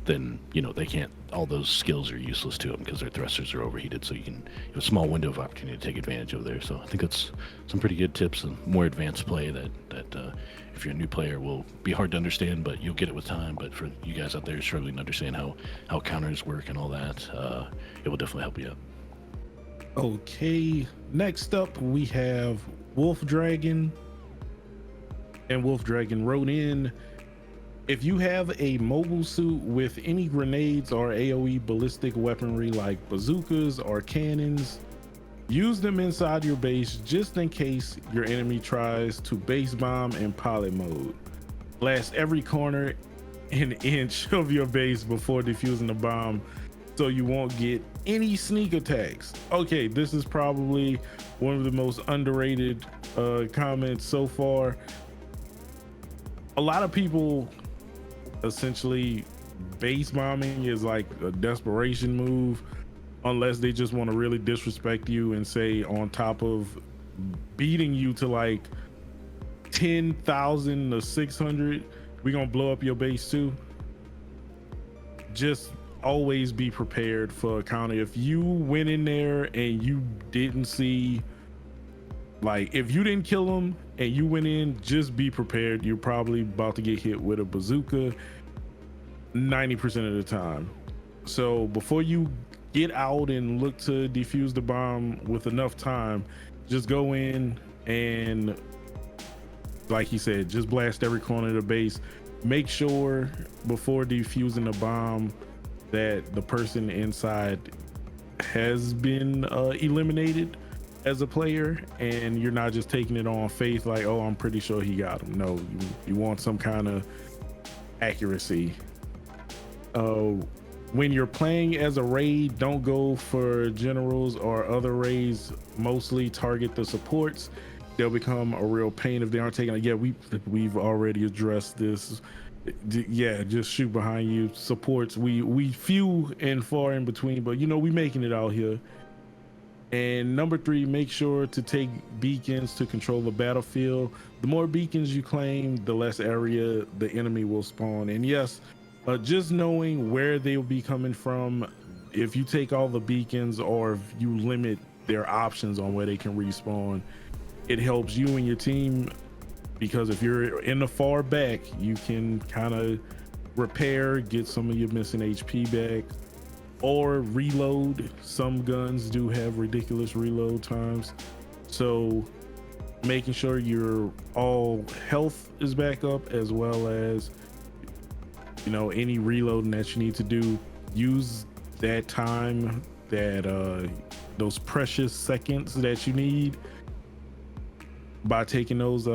then they can't. All those skills are useless to them because their thrusters are overheated. So you have a small window of opportunity to take advantage of there. So I think that's some pretty good tips and more advanced play that if you're a new player will be hard to understand, but you'll get it with time. But for you guys out there struggling to understand how counters work and all that, it will definitely help you out. Okay, next up we have WolfDracon, and WolfDracon wrote in, if you have a mobile suit with any grenades or AoE ballistic weaponry like bazookas or cannons, use them inside your base just in case your enemy tries to base bomb in pilot mode. Blast every corner and inch of your base before defusing the bomb so you won't get any sneak attacks. Okay, this is probably one of the most underrated comments so far. A lot of people essentially base bombing is like a desperation move, unless they just want to really disrespect you and say, on top of beating you to like 10,000 to 600, we're gonna blow up your base too. Just always be prepared for a counter. If you went in there and you didn't see, like, if you didn't kill them and you went in, just be prepared. You're probably about to get hit with a bazooka 90% of the time. So before you get out and look to defuse the bomb with enough time, just go in and, like he said, just blast every corner of the base. Make sure before defusing the bomb that the person inside has been eliminated as a player, and you're not just taking it on faith like, oh, I'm pretty sure he got him. No, you want some kind of accuracy. When you're playing as a raid, don't go for generals or other raids. Mostly target the supports. They'll become a real pain if they aren't taking it. Yeah, we've already addressed this. Yeah, just shoot behind you. Supports, we few and far in between, but we making it out here. And number 3, make sure to take beacons to control the battlefield. The more beacons you claim, the less area the enemy will spawn. And yes, just knowing where they will be coming from, if you take all the beacons or if you limit their options on where they can respawn, it helps you and your team, because if you're in the far back, you can kind of repair, get some of your missing HP back, or reload. Some guns do have ridiculous reload times, so making sure your all health is back up, as well as any reloading that you need to do. Use that time, that those precious seconds that you need, by taking those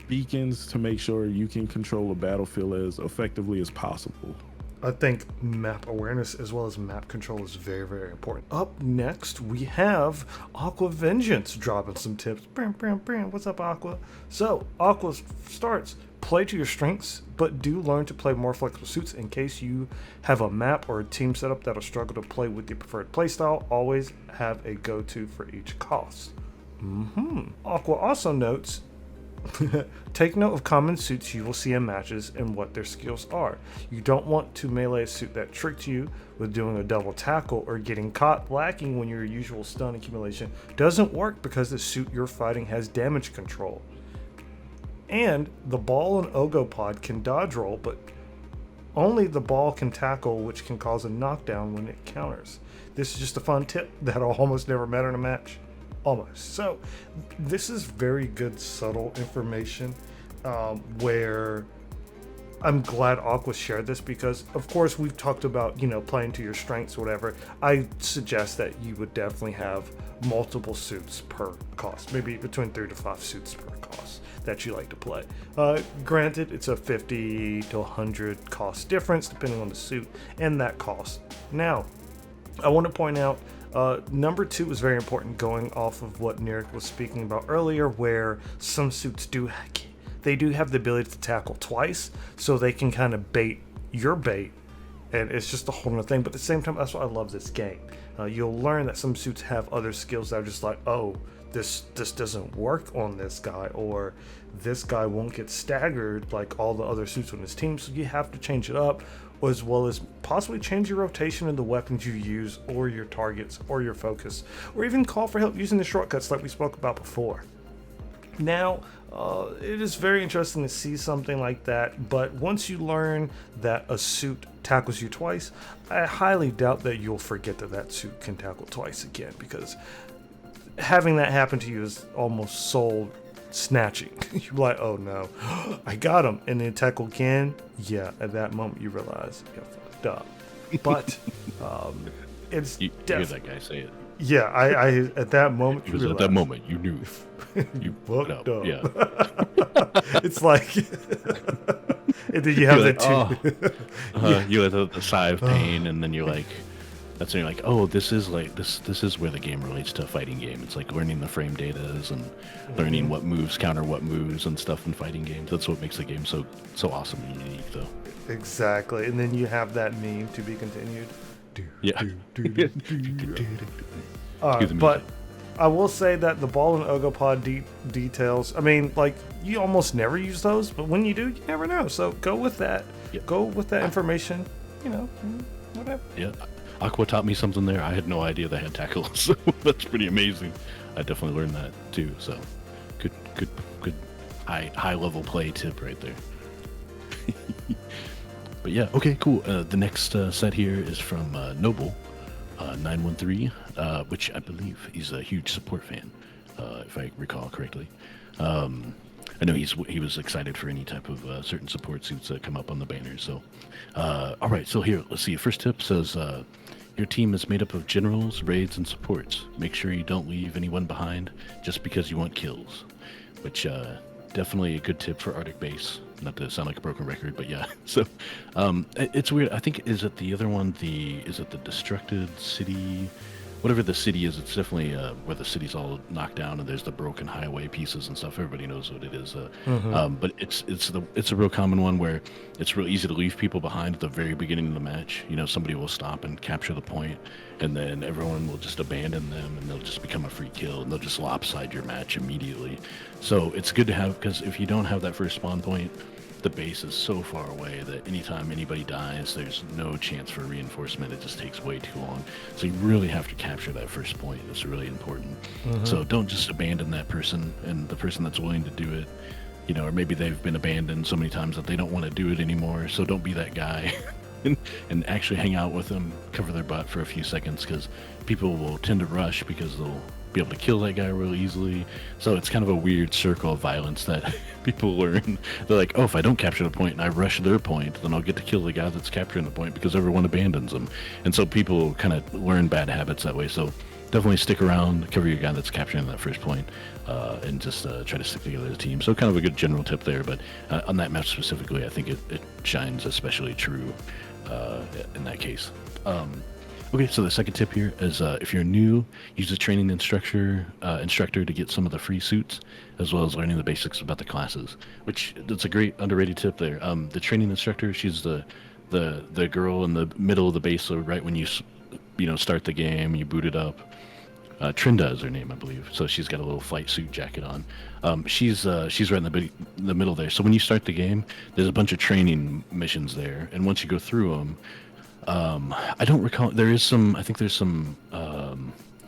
beacons to make sure you can control the battlefield as effectively as possible. I think map awareness as well as map control is very, very important. Up next, we have Aqua Vengeance dropping some tips. What's up, Aqua? So, Aqua starts, play to your strengths, but do learn to play more flexible suits in case you have a map or a team setup that'll struggle to play with your preferred playstyle. Always have a go-to for each cost. Aqua also notes, take note of common suits you will see in matches and what their skills are. You don't want to melee a suit that tricked you with doing a double tackle or getting caught lacking when your usual stun accumulation doesn't work because the suit you're fighting has damage control. And the ball and Ogopod can dodge roll, but only the ball can tackle, which can cause a knockdown when it counters. This is just a fun tip that I'll almost never matter in a match. Almost. So this is very good subtle information, where I'm glad Aqua shared this, because of course we've talked about playing to your strengths, whatever. I suggest that you would definitely have multiple suits per cost, maybe between 3 to 5 suits per cost that you like to play. Granted, it's a 50 to 100 cost difference depending on the suit and that cost. Now, I want to point out, number 2 is very important, going off of what Nirik was speaking about earlier, where some suits they do have the ability to tackle twice, so they can kind of bait your bait, and it's just a whole other thing. But at the same time, that's why I love this game. You'll learn that some suits have other skills that are just like, oh, this doesn't work on this guy, or this guy won't get staggered like all the other suits on his team, so you have to change it up, as well as possibly change your rotation in the weapons you use, or your targets, or your focus, or even call for help using the shortcuts like we spoke about before. Now, it is very interesting to see something like that, but once you learn that a suit tackles you twice, I highly doubt that you'll forget that that suit can tackle twice again, because having that happen to you is almost soul snatching. You're like, oh no, I got him, and then tackle again. Yeah, at that moment you realize you're fucked up. But it's you hear that guy say it. Yeah, I at that moment. Because at that moment you knew you fucked up. Yeah, it's like, and then you have that too. You have the sigh of pain, and then you're like, that's when you're like, oh, this is where the game relates to a fighting game. It's like learning the frame datas and learning what moves counter what moves and stuff in fighting games. That's what makes the game so awesome and unique, though. Exactly, and then you have that meme to be continued. Yeah. But I will say that the ball and Ogopod details, I mean, like, you almost never use those, but when you do, you never know. So go with that. Yep. Go with that information, whatever. Yeah. Aqua taught me something there. I had no idea they had tackles, so that's pretty amazing. I definitely learned that too. So good high level play tip right there. But yeah, okay, cool. The next set here is from Nobel 913, which I believe he's a huge support fan, if I recall correctly. I know he was excited for any type of certain support suits that come up on the banners. So, all right, so here, let's see. First tip says, your team is made up of generals, raids, and supports. Make sure you don't leave anyone behind just because you want kills, which definitely a good tip for Arctic Base. Not to sound like a broken record, but yeah. So it's weird. I think, is it the other one? Is it the Destructed City? Whatever the city is, it's definitely where the city's all knocked down and there's the broken highway pieces and stuff. Everybody knows what it is. But it's a real common one where it's real easy to leave people behind at the very beginning of the match. Somebody will stop and capture the point, and then everyone will just abandon them, and they'll just become a free kill, and they'll just lopside your match immediately. So it's good to have, because if you don't have that first spawn point, the base is so far away that anytime anybody dies, there's no chance for reinforcement. It just takes way too long. So you really have to capture that first point. It's really important. So don't just abandon that person, and the person that's willing to do it, or maybe they've been abandoned so many times that they don't want to do it anymore. So don't be that guy and actually hang out with them, cover their butt for a few seconds, because people will tend to rush because they'll be able to kill that guy real easily. So it's kind of a weird circle of violence that people learn. They're like, oh, if I don't capture the point and I rush their point, then I'll get to kill the guy that's capturing the point because everyone abandons them. And so people kind of learn bad habits that way. So definitely stick around, cover your guy that's capturing that first point, and just try to stick together as a team. So kind of a good general tip there, but on that match specifically, I think it shines especially true in that case. Okay, so the second tip here is if you're new, use a training instructor to get some of the free suits, as well as learning the basics about the classes, which that's a great underrated tip there. The training instructor, she's the girl in the middle of the base, so right when you start the game, you boot it up. Trinda is her name, I believe. So she's got a little flight suit jacket on. She's right in the middle there. So when you start the game, there's a bunch of training missions there, and once you go through them, I don't recall. I think there's some.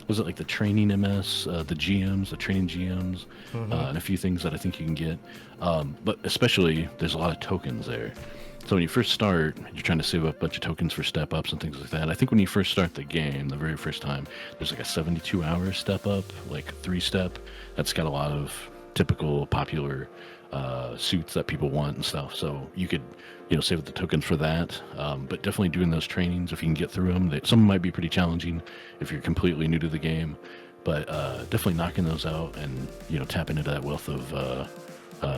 Was it like the training MS, the GMs, the training GMs, and a few things that I think you can get. But especially, there's a lot of tokens there. So when you first start, you're trying to save up a bunch of tokens for step ups and things like that. I think when you first start the game, the very first time, there's like a 72-hour step up, like 3-step. That's got a lot of typical popular suits that people want and stuff. So you could, save up the tokens for that. But definitely doing those trainings, if you can get through them. Some might be pretty challenging if you're completely new to the game, but definitely knocking those out and tapping into that wealth of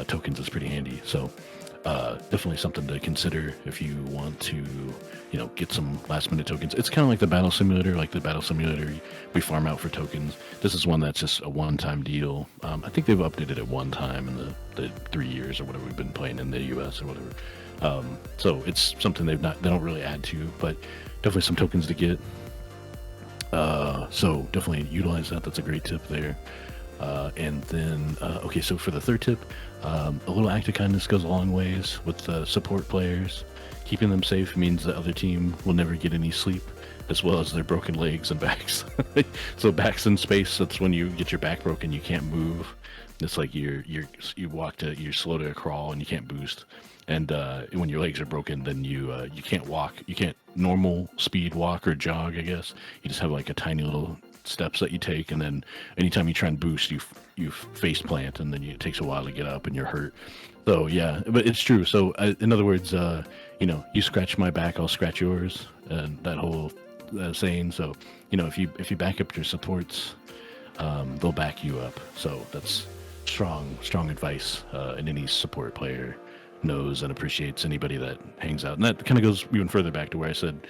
tokens is pretty handy. So definitely something to consider if you want to, get some last minute tokens. It's kind of like the battle simulator. Like the battle simulator, we farm out for tokens. This is one that's just a one-time deal. I think they've updated it one time in the 3 years or whatever we've been playing in the US or whatever. So it's something they don't really add to, but definitely some tokens to get. So definitely utilize that. That's a great tip there. And then, okay, so for the third tip, a little act of kindness goes a long ways with the support players. Keeping them safe means the other team will never get any sleep, as well as their broken legs and backs. So backs in space, that's when you get your back broken, you can't move. It's like you're slow to crawl and you can't boost. And when your legs are broken, then you can't walk. You can't normal speed walk or jog, I guess. You just have like a tiny little steps that you take, and then anytime you try and boost, you face plant, and then it takes a while to get up and you're hurt. So yeah, but it's true. So in other words, you scratch my back, I'll scratch yours, and that whole saying. So if you back up your supports, they'll back you up. So that's strong advice, and any support player knows and appreciates anybody that hangs out. And that kind of goes even further back to where I said,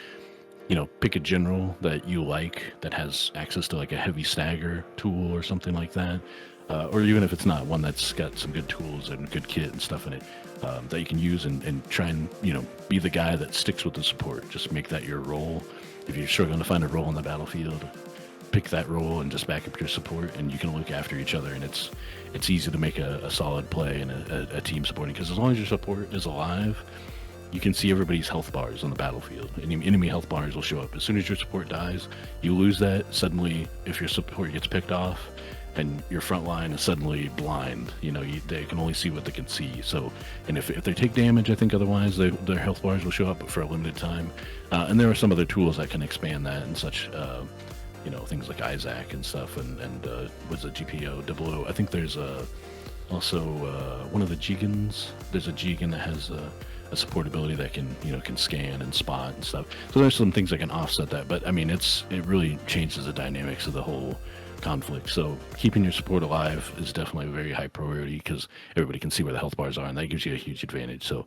pick a general that you like that has access to like a heavy stagger tool or something like that. Or even if it's not, one that's got some good tools and good kit and stuff in it, that you can use and try and, be the guy that sticks with the support. Just make that your role. If you're struggling to find a role on the battlefield, pick that role and just back up your support, and you can look after each other. And it's easy to make a solid play and a team supporting, because as long as your support is alive, you can see everybody's health bars on the battlefield. Enemy health bars will show up. As soon as your support dies, you lose that. Suddenly, if your support gets picked off and your front line is suddenly blind, they can only see what they can see. So, and if they take damage, I think otherwise their health bars will show up, but for a limited time. And there are some other tools that can expand that and such, things like Isaac and stuff, and what's the GPO, 00. I think there's also one of the Jigans. There's a Jigan that has a support ability that can scan and spot and stuff. So there's some things that can offset that, but I mean, it really changes the dynamics of the whole conflict. So keeping your support alive is definitely a very high priority, because everybody can see where the health bars are, and that gives you a huge advantage. So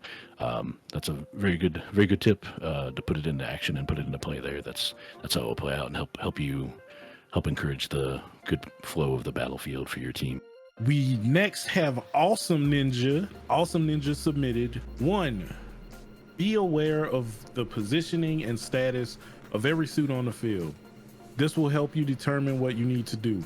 that's a very good tip, to put it into action and put it into play there. That's how it will play out and help encourage the good flow of the battlefield for your team. We next have Awesome Ninja. Awesome Ninja submitted: 1, be aware of the positioning and status of every suit on the field. This will help you determine what you need to do.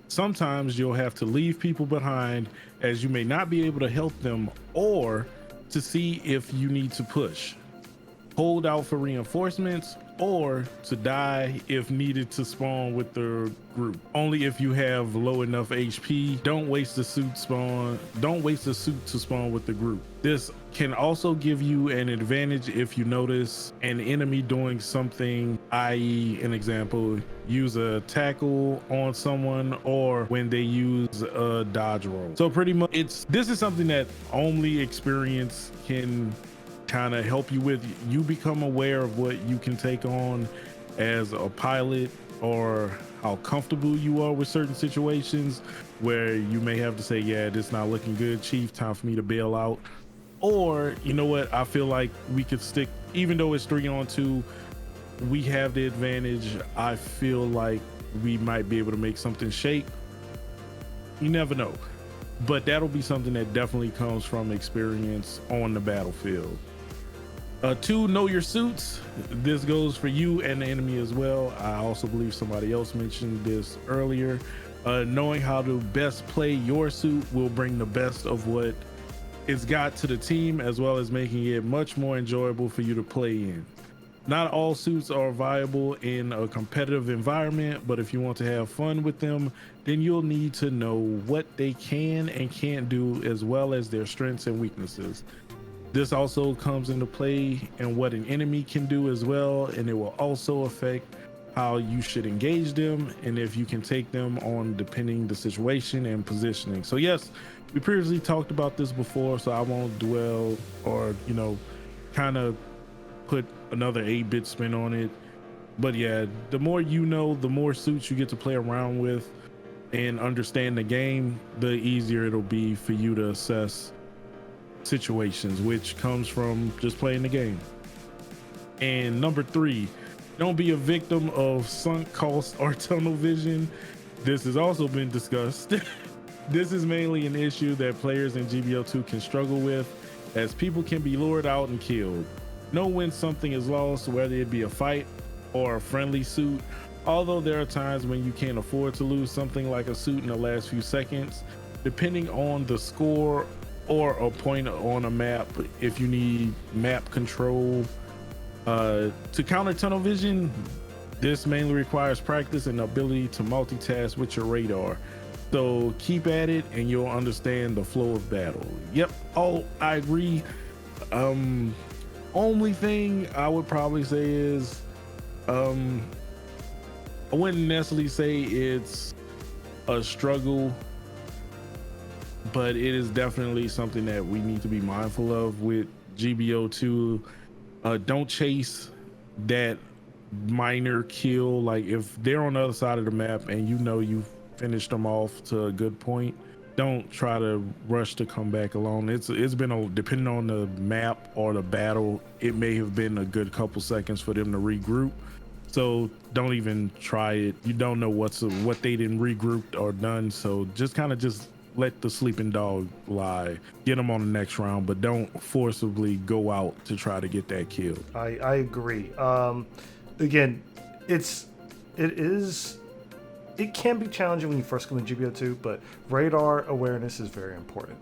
Sometimes you'll have to leave people behind, as you may not be able to help them, or to see if you need to push. Hold out for reinforcements, or to die if needed to spawn with the group. Only if you have low enough HP. Don't waste the suit to spawn with the group. This can also give you an advantage if you notice an enemy doing something, i.e., an example, use a tackle on someone, or when they use a dodge roll. So pretty much this is something that only experience can kind of help you with. You become aware of what you can take on as a pilot, or how comfortable you are with certain situations where you may have to say, yeah, this is not looking good, chief, time for me to bail out. Or, you know what, I feel like we could stick, even though it's 3-on-2, we have the advantage. I feel like we might be able to make something shake. You never know, but that'll be something that definitely comes from experience on the battlefield. 2, know your suits. This goes for you and the enemy as well. I also believe somebody else mentioned this earlier. Knowing how to best play your suit will bring the best of what it's got to the team, as well as making it much more enjoyable for you to play in. Not all suits are viable in a competitive environment, but if you want to have fun with them, then you'll need to know what they can and can't do, as well as their strengths and weaknesses. This also comes into play in what an enemy can do as well, and it will also affect how you should engage them and if you can take them on depending the situation and positioning. So yes, we previously talked about this before, so I won't dwell or kind of put another 8-bit spin on it. But yeah, the more you know, the more suits you get to play around with and understand the game, the easier it'll be for you to assess situations, which comes from just playing the game. And number 3, don't be a victim of sunk cost or tunnel vision. This has also been discussed. This is mainly an issue that players in GBO2 can struggle with, as people can be lured out and killed. Know when something is lost, whether it be a fight or a friendly suit. Although there are times when you can't afford to lose something like a suit in the last few seconds, depending on the score or a point on a map, if you need map control. To counter tunnel vision, this mainly requires practice and ability to multitask with your radar. So keep at it and you'll understand the flow of battle. Yep, oh, I agree. Only thing I would probably say is, I wouldn't necessarily say it's a struggle, but it is definitely something that we need to be mindful of with GBO2. Don't chase that minor kill. Like if they're on the other side of the map and you know you've finished them off to a good point, don't try to rush to come back alone. It's been depending on the map or the battle, it may have been a good couple seconds for them to regroup. So don't even try it. You don't know what they didn't regrouped or done. So just let the sleeping dog lie. Get them on the next round, but don't forcibly go out to try to get that kill. I agree. Again, it can be challenging when you first come in GBO2, but radar awareness is very important.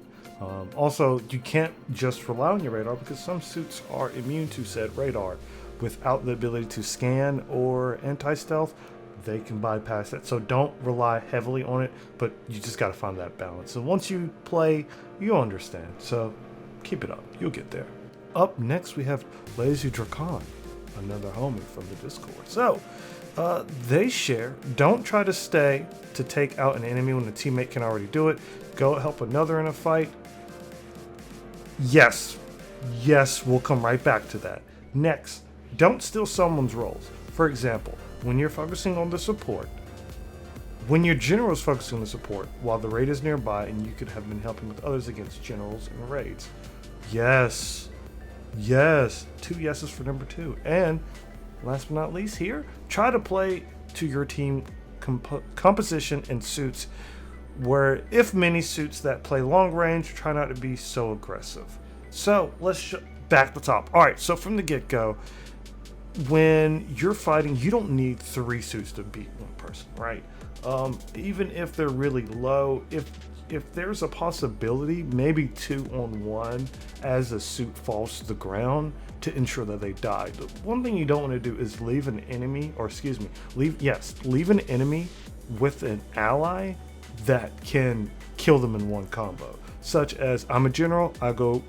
Also, you can't just rely on your radar because some suits are immune to said radar. Without the ability to scan or anti-stealth, they can bypass that. So don't rely heavily on it, but you just got to find that balance. So once you play, you'll understand. So keep it up. You'll get there. Up next, we have LazyDracon, another homie from the Discord. So they share, don't try to stay to take out an enemy when a teammate can already do it. Go help another in a fight. Yes, we'll come right back to that. Next, don't steal someone's roles. For example, when you're focusing on the support, when your general is focusing on the support while the raid is nearby and you could have been helping with others against generals and raids. Yes, 2 yeses for number 2. And last but not least here, try to play to your team composition and suits, where if many suits that play long range, try not to be so aggressive. So let's back the top. All right, so from the get-go, when you're fighting, you don't need 3 suits to beat one person, right? Even if they're really low, if there's a possibility, maybe 2 on 1 as a suit falls to the ground to ensure that they die. The one thing you don't want to do is leave an enemy with an ally that can kill them in one combo. Such as, I'm a general, I go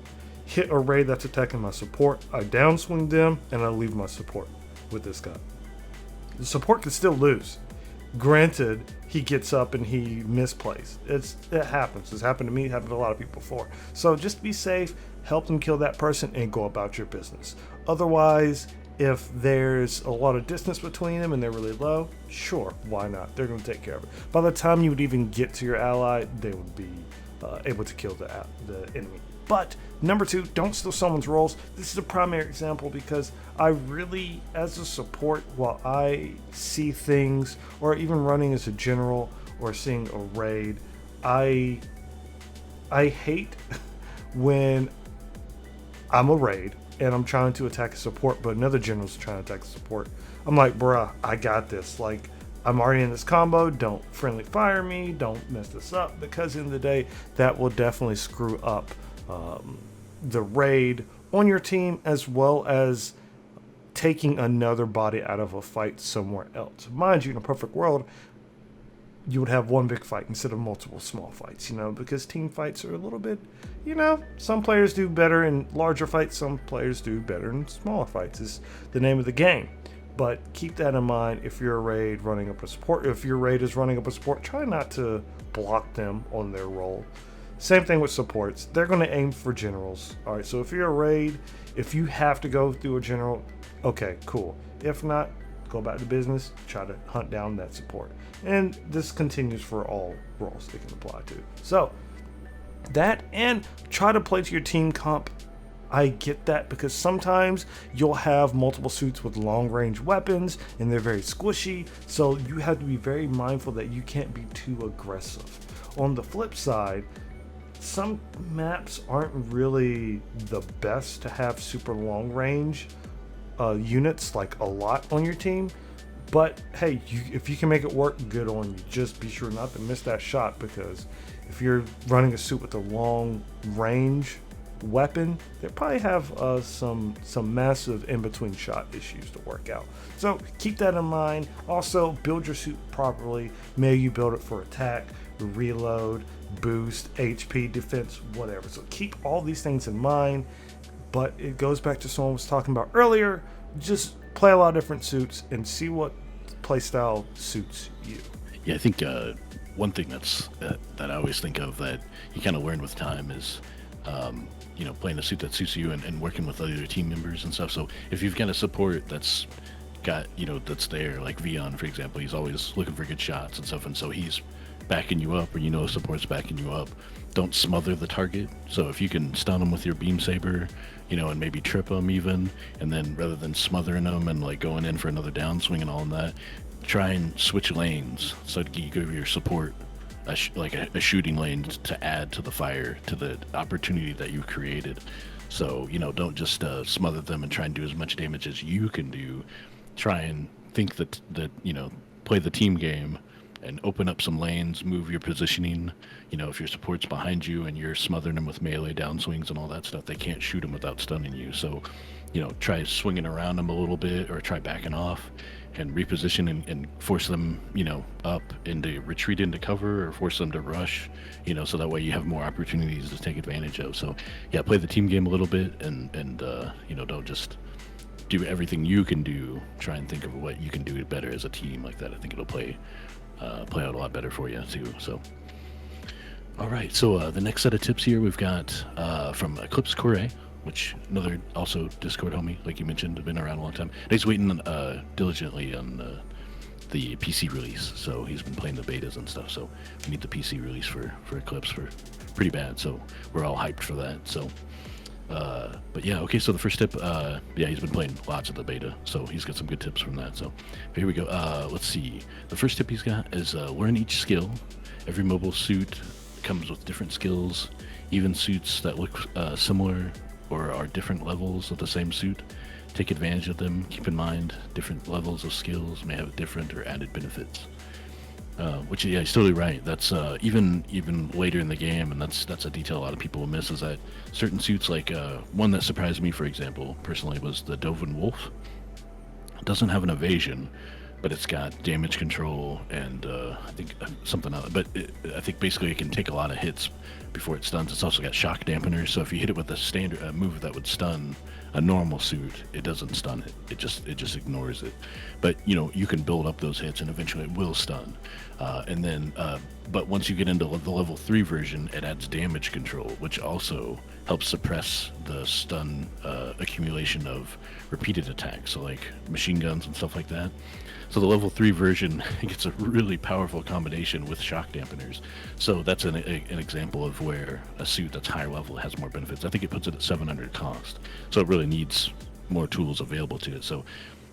hit a raid that's attacking my support, I downswing them, and I leave my support with this guy. The support can still lose. Granted, he gets up and he misplays. It happens. It's happened to me, it happened to a lot of people before. So just be safe, help them kill that person, and go about your business. Otherwise, if there's a lot of distance between them and they're really low, sure, why not? They're going to take care of it. By the time you would even get to your ally, they would be able to kill the enemy. But number 2, don't steal someone's roles. This is a primary example because I really, as a support, while I see things, or even running as a general or seeing a raid, I hate when I'm a raid and I'm trying to attack a support, but another general's trying to attack a support. I'm like, bruh, I got this. Like, I'm already in this combo. Don't friendly fire me. Don't mess this up, because in the day, that will definitely screw up the raid on your team, as well as taking another body out of a fight somewhere else. Mind you, in a perfect world, you would have one big fight instead of multiple small fights, because team fights are a little bit, some players do better in larger fights, some players do better in smaller fights, is the name of the game. But keep that in mind if you're a raid running up a support. If your raid is running up a support, try not to block them on their roll. Same thing with supports. They're going to aim for generals. All right, so if you're a raid, if you have to go through a general, okay, cool. If not, go back to business, try to hunt down that support. And this continues for all roles they can apply to. So, That, and try to play to your team comp. I get that, because sometimes you'll have multiple suits with long range weapons and they're very squishy, so you have to be very mindful that you can't be too aggressive. On the flip side, some maps aren't really the best to have super long range units, like a lot on your team. But hey, if you can make it work, good on you. Just be sure not to miss that shot, because if you're running a suit with a long range weapon, they probably have some massive in-between shot issues to work out. So keep that in mind. Also, build your suit properly. Maybe you build it for attack, reload, boost, HP, defense, whatever. So keep all these things in mind. But it goes back to someone was talking about earlier. Just play a lot of different suits and see what playstyle suits you. Yeah, I think one thing that I always think of that you kind of learn with time is playing a suit that suits you and working with other team members and stuff. So if you've got a support that's got, that's there, like Vion, for example, he's always looking for good shots and stuff, and so he's backing you up, or support's backing you up. Don't smother the target. So if you can stun them with your beam saber, and maybe trip them even, and then rather than smothering them and like going in for another downswing and all of that, try and switch lanes so you give your support a shooting lane to add to the fire, to the opportunity that you've created. So don't just smother them and try and do as much damage as you can do. Try and think that play the team game and open up some lanes, move your positioning. If your support's behind you and you're smothering them with melee downswings and all that stuff, they can't shoot them without stunning you. So try swinging around them a little bit, or try backing off and reposition and force them, up into retreat into cover, or force them to rush, so that way you have more opportunities to take advantage of. So yeah, play the team game a little bit, and don't just do everything you can do. Try and think of what you can do better as a team like that. I think it'll play out a lot better for you too. So all right, so the next set of tips here we've got from Eclipse Koray, which another also Discord homie, like you mentioned, been around a long time. He's waiting diligently on the PC release, so he's been playing the betas and stuff. So we need the PC release for Eclipse for pretty bad. So we're all hyped for that. So, but yeah, okay. So the first tip, he's been playing lots of the beta, so he's got some good tips from that. So here we go. Let's see. The first tip he's got is learn each skill. Every mobile suit comes with different skills. Even suits that look similar or are different levels of the same suit, take advantage of them. Keep in mind, different levels of skills may have different or added benefits. Which, yeah, he's totally right. That's even later in the game, and that's a detail a lot of people will miss, is that certain suits, like one that surprised me, for example, personally, was the Dovin Wolf. It doesn't have an evasion, but it's got damage control and I think something else. But I think basically it can take a lot of hits before it stuns. It's also got shock dampeners, so if you hit it with a standard move that would stun a normal suit, it doesn't stun it. It just ignores it. But you can build up those hits, and eventually it will stun. And then, but once you get into the level 3 version, it adds damage control, which also helps suppress the stun accumulation of repeated attacks, so like machine guns and stuff like that. So the level 3 version gets a really powerful combination with shock dampeners. So that's an example of where a suit that's higher level has more benefits. I think it puts it at 700 cost. So it really needs more tools available to it. So,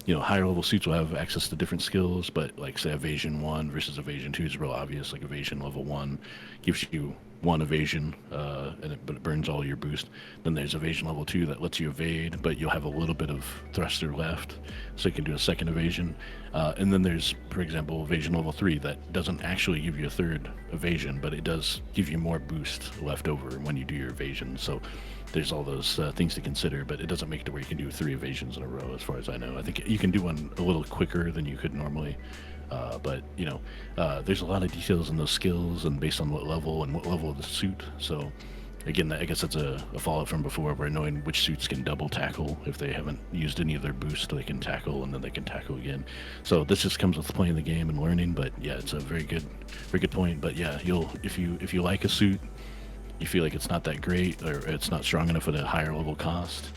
higher level suits will have access to different skills, but like say evasion 1 versus evasion 2 is real obvious. Like evasion level 1 gives you 1 evasion, but it burns all your boost. Then there's evasion level 2 that lets you evade, but you'll have a little bit of thruster left, so you can do a second evasion. And then there's, for example, evasion level 3 that doesn't actually give you a third evasion, but it does give you more boost left over when you do your evasion. So there's all those things to consider, but it doesn't make it to where you can do 3 evasions in a row, as far as I know. I think you can do one a little quicker than you could normally. But there's a lot of details in those skills, and based on what level and what level of the suit. So again, I guess that's a fallout from before, where knowing which suits can double tackle. If they haven't used any of their boost, they can tackle, and then they can tackle again. So this just comes with playing the game and learning. But yeah, it's a very good point. But yeah, if you like a suit, you feel like it's not that great, or it's not strong enough at a higher level cost,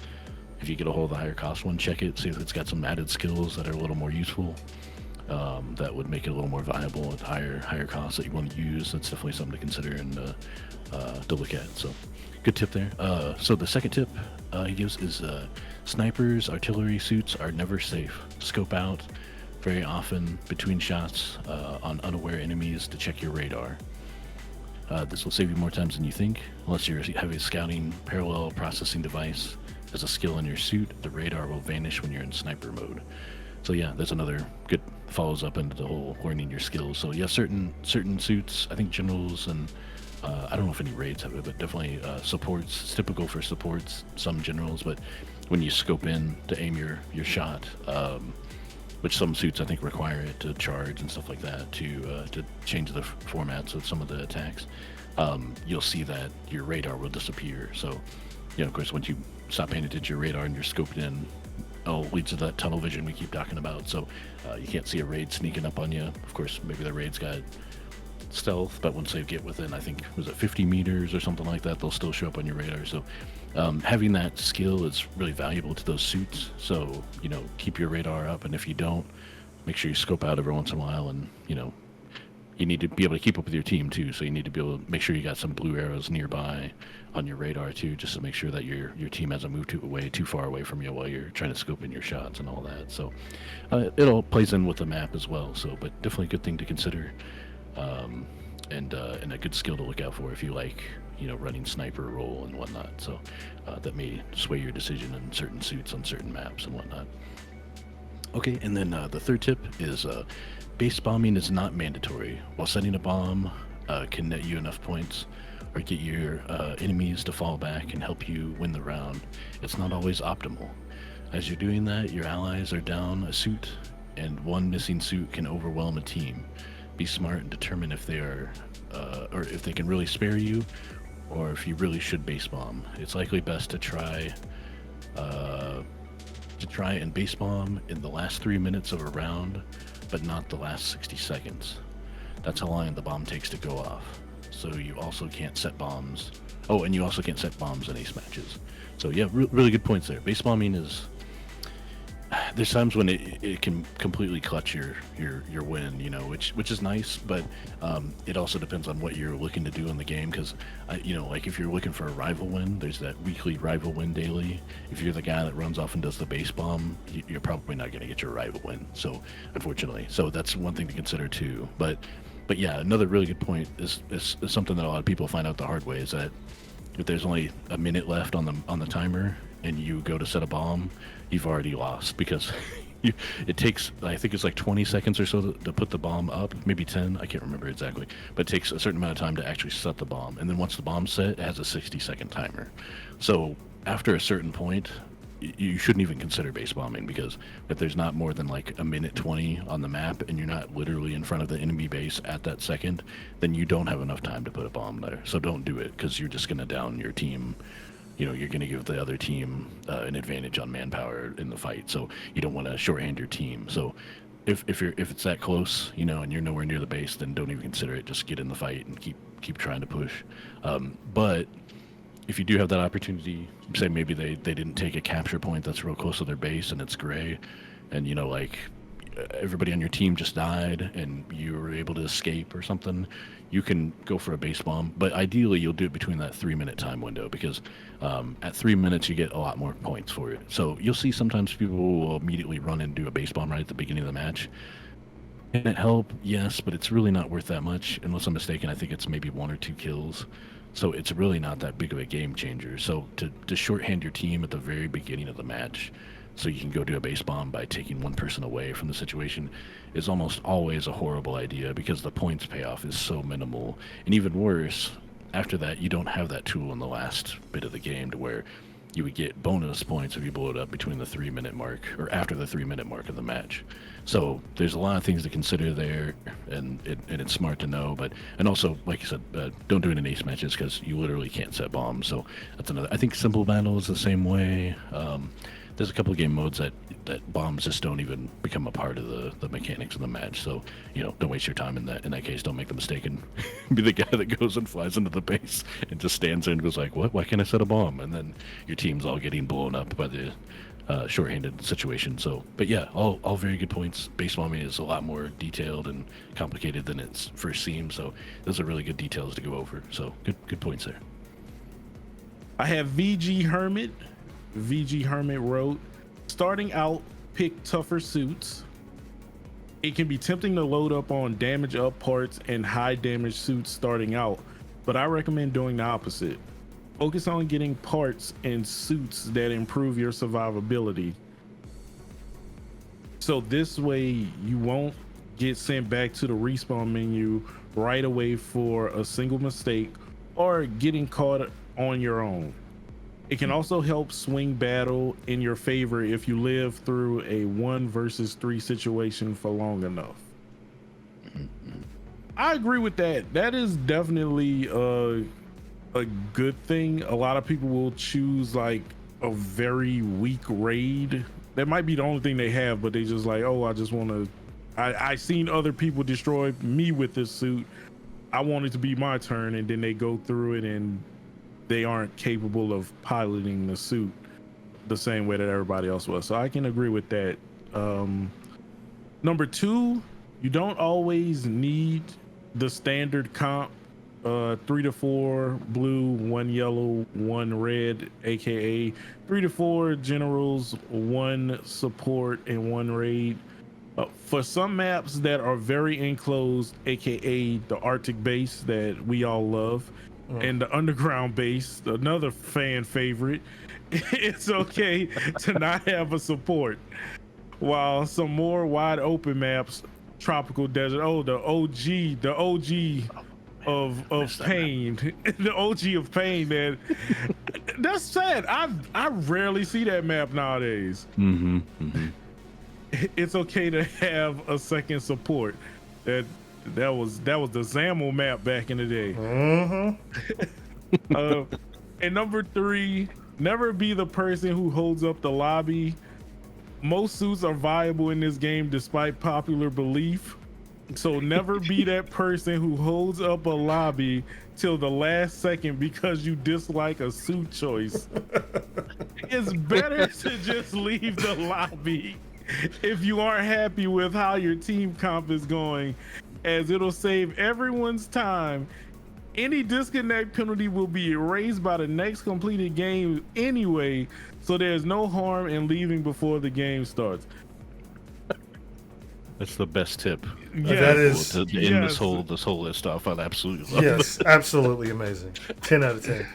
if you get a hold of the higher cost one, check it, see if it's got some added skills that are a little more useful. that would make it a little more viable at higher costs that you want to use. That's definitely something to consider and to look at. So, good tip there. So the second tip he gives is snipers, artillery suits are never safe. Scope out very often between shots on unaware enemies to check your radar. This will save you more times than you think. Unless you have a scouting parallel processing device as a skill in your suit, the radar will vanish when you're in sniper mode. So yeah, that's another good follows up into the whole learning your skills. So yeah, certain suits, I think generals and I don't know if any raids have it, but definitely supports. It's typical for supports, some generals, but when you scope in to aim your shot, which some suits I think require it to charge and stuff like that to change the formats of some of the attacks, you'll see that your radar will disappear. So, of course, once you stop paying attention to your radar and you're scoped in, leads to that tunnel vision we keep talking about. So you can't see a raid sneaking up on you. Of course, maybe the raid's got stealth, but once they get within, I think, was it 50 meters or something like that, they'll still show up on your radar. So having that skill is really valuable to those suits. So, keep your radar up, and if you don't, make sure you scope out every once in a while, and, you need to be able to keep up with your team too. So you need to be able to make sure you got some blue arrows nearby on your radar too, just to make sure that your team hasn't moved too far away from you while you're trying to scope in your shots and all that. So it all plays in with the map as well. So, but definitely a good thing to consider, and a good skill to look out for if you like, running sniper role and whatnot. So that may sway your decision in certain suits on certain maps and whatnot. Okay, and then the third tip is base bombing is not mandatory. While setting a bomb can net you enough points or get your enemies to fall back and help you win the round, it's not always optimal. As you're doing that, your allies are down a suit, and one missing suit can overwhelm a team. Be smart and determine if they are, or if they can really spare you, or if you really should base bomb. It's likely best to try and base bomb in the last 3 minutes of a round, but not the last 60 seconds. That's how long the bomb takes to go off. So you also can't set bombs. Oh, and you also can't set bombs in ace matches. So yeah, really good points there. Base bombing is, there's times when it can completely clutch your win, which is nice, but it also depends on what you're looking to do in the game, because like if you're looking for a rival win, there's that weekly rival win daily. If you're the guy that runs off and does the base bomb, you're probably not going to get your rival win, so unfortunately. So that's one thing to consider too. But yeah, another really good point is something that a lot of people find out the hard way, is that if there's only a minute left on the timer and you go to set a bomb, you've already lost, because it takes, I think it's like 20 seconds or so to put the bomb up, maybe 10, I can't remember exactly, but it takes a certain amount of time to actually set the bomb, and then once the bomb's set, it has a 60-second timer. So after a certain point, you shouldn't even consider base bombing, because if there's not more than like a minute 20 on the map and you're not literally in front of the enemy base at that second, then you don't have enough time to put a bomb there. So don't do it, because you're just going to down your team. You're going to give the other team an advantage on manpower in the fight. So you don't want to shorthand your team. So if it's that close, and you're nowhere near the base, then don't even consider it. Just get in the fight and keep trying to push. But if you do have that opportunity, say maybe they didn't take a capture point that's real close to their base and it's gray, and like everybody on your team just died and you were able to escape or something, you can go for a base bomb. But ideally you'll do it between that 3-minute time window, because at 3 minutes you get a lot more points for it. So you'll see sometimes people will immediately run and do a base bomb right at the beginning of the match. Can it help? Yes, but it's really not worth that much. Unless I'm mistaken, I think it's maybe 1 or 2 kills. So it's really not that big of a game changer. So to shorthand your team at the very beginning of the match, so you can go do a base bomb by taking one person away from the situation, is almost always a horrible idea, because the points payoff is so minimal. And even worse, after that, you don't have that tool in the last bit of the game to where you would get bonus points if you blow it up between the 3-minute mark or after the 3-minute mark of the match. So there's a lot of things to consider there, and it's smart to know. And also, like you said, don't do it in ace matches, because you literally can't set bombs. So that's another. I think simple battle is the same way. There's a couple of game modes that bombs just don't even become a part of the mechanics of the match. So don't waste your time in that case. Don't make the mistake and be the guy that goes and flies into the base and just stands there and goes like, what? Why can't I set a bomb? And then your team's all getting blown up by the shorthanded situation. So, but yeah, all very good points. Base bombing is a lot more detailed and complicated than it first seems. So those are really good details to go over. So good points there. I have VG Hermit. VG Hermit wrote, starting out, pick tougher suits. It can be tempting to load up on damage up parts and high damage suits starting out, but I recommend doing the opposite. Focus on getting parts and suits that improve your survivability. So this way you won't get sent back to the respawn menu right away for a single mistake or getting caught on your own. It can also help swing battle in your favor if you live through a 1 versus 3 situation for long enough. I agree with that. That is definitely a good thing. A lot of people will choose like a very weak raid. That might be the only thing they have, but they just like, oh, I just want to, I seen other people destroy me with this suit. I want it to be my turn. And then they go through it and they aren't capable of piloting the suit the same way that everybody else was. So I can agree with that. Number 2, you don't always need the standard comp, 3 to 4 blue, 1 yellow, 1 red, aka 3 to 4 generals, 1 support, and 1 raid. For some maps that are very enclosed, aka the Arctic base that we all love, and the underground base, another fan favorite, it's okay to not have a support. While some more wide open maps, tropical desert, the OG of pain, the OG of pain, man. That's sad. I rarely see that map nowadays. It's okay to have a second support. That was the Zammo map back in the day. And number 3, never be the person who holds up the lobby. Most suits are viable in this game despite popular belief. So never be that person who holds up a lobby till the last second because you dislike a suit choice. It's better to just leave the lobby if you aren't happy with how your team comp is going, as it'll save everyone's time. Any disconnect penalty will be erased by the next completed game anyway, so there's no harm in leaving before the game starts. That's the best tip. Yeah, that is in this whole list stuff. I absolutely love yes, absolutely amazing. 10 out of 10.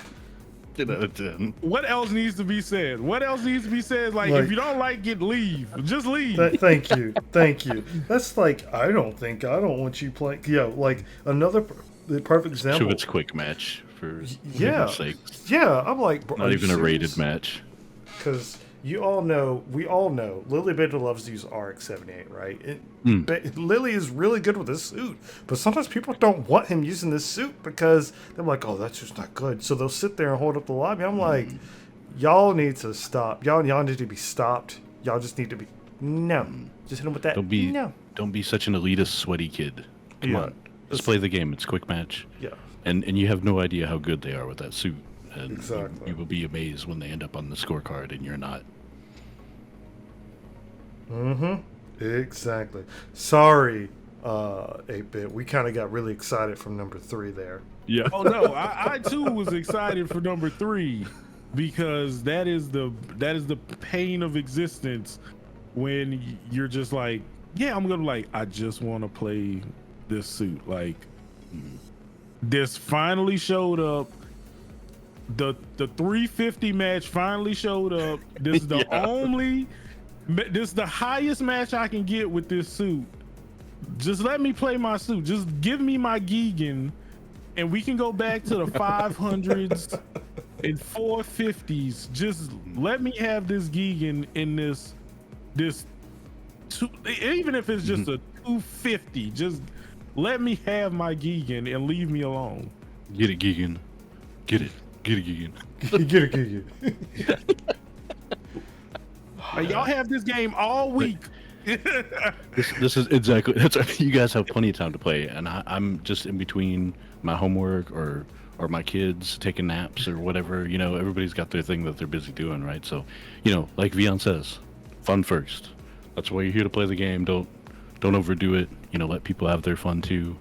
10 out of 10. What else needs to be said? What else needs to be said? Like if you don't like it, leave. Just leave. Thank you. That's like I don't want you playing. Yeah, like another the perfect example. So it's quick match for yeah, sake. Yeah. I'm like not even a rated match. Because we all know, Lilybeta loves to use RX-78, right? Lily is really good with this suit, but sometimes people don't want him using this suit because they're like, oh, that's just not good. So they'll sit there and hold up the lobby. I'm like, y'all need to stop. Y'all need to be stopped. Y'all just need to be just hit him with that. Don't be such an elitist, sweaty kid. Come on, just play the game. It's quick match. Yeah, and you have no idea how good they are with that suit. And exactly. You will be amazed when they end up on the scorecard and you're not. Exactly. Sorry, 8-Bit. We kind of got really excited from number 3 there. Yeah. Oh no, I too was excited for number 3 because that is the pain of existence when you're just like, yeah, I'm gonna like, I just want to play this suit. Like, this finally showed up. The 350 match finally showed up. This is the this is the highest match I can get with this suit. Just let me play my suit. Just give me my Gigan and we can go back to the 500s and 450s. Just let me have this Gigan in this even if it's just a 250, just let me have my Gigan and leave me alone. Get it, Gigan. Get it. Get it, Gigan. Get it, Gigan. Like, y'all have this game all week This is exactly that's you guys have plenty of time to play, and I'm just in between my homework or my kids taking naps or whatever. You know, everybody's got their thing that they're busy doing, right? So, you know, like Vion says, fun first. That's why you're here to play the game. Don't overdo it. You know, let people have their fun too.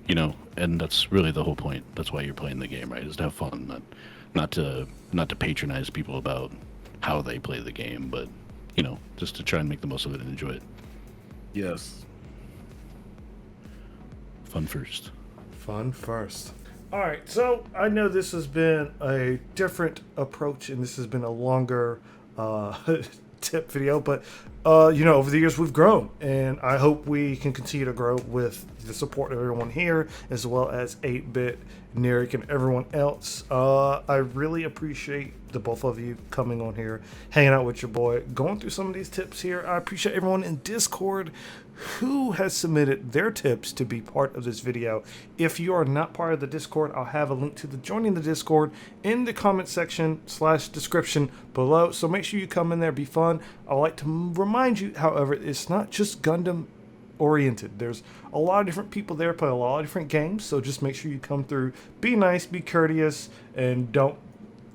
You know, and that's really the whole point. That's why you're playing the game, right? Is to have fun, not to patronize people about how they play the game, but you know, just to try and make the most of it and enjoy it. Yes. Fun first. Fun first. All right, so I know this has been a different approach, and this has been a longer tip video, but you know, over the years we've grown, and I hope we can continue to grow with the support of everyone here, as well as 8-Bit, Nirik, and everyone else. I really appreciate the both of you coming on here, hanging out with your boy, going through some of these tips here. I appreciate everyone in Discord who has submitted their tips to be part of this video. If you are not part of the Discord, I'll have a link to the joining the Discord in the comment section / description below, so make sure you come in there, be fun. I like to remind you, however, it's not just Gundam oriented. There's a lot of different people there, play a lot of different games, so just make sure you come through, be nice, be courteous, and don't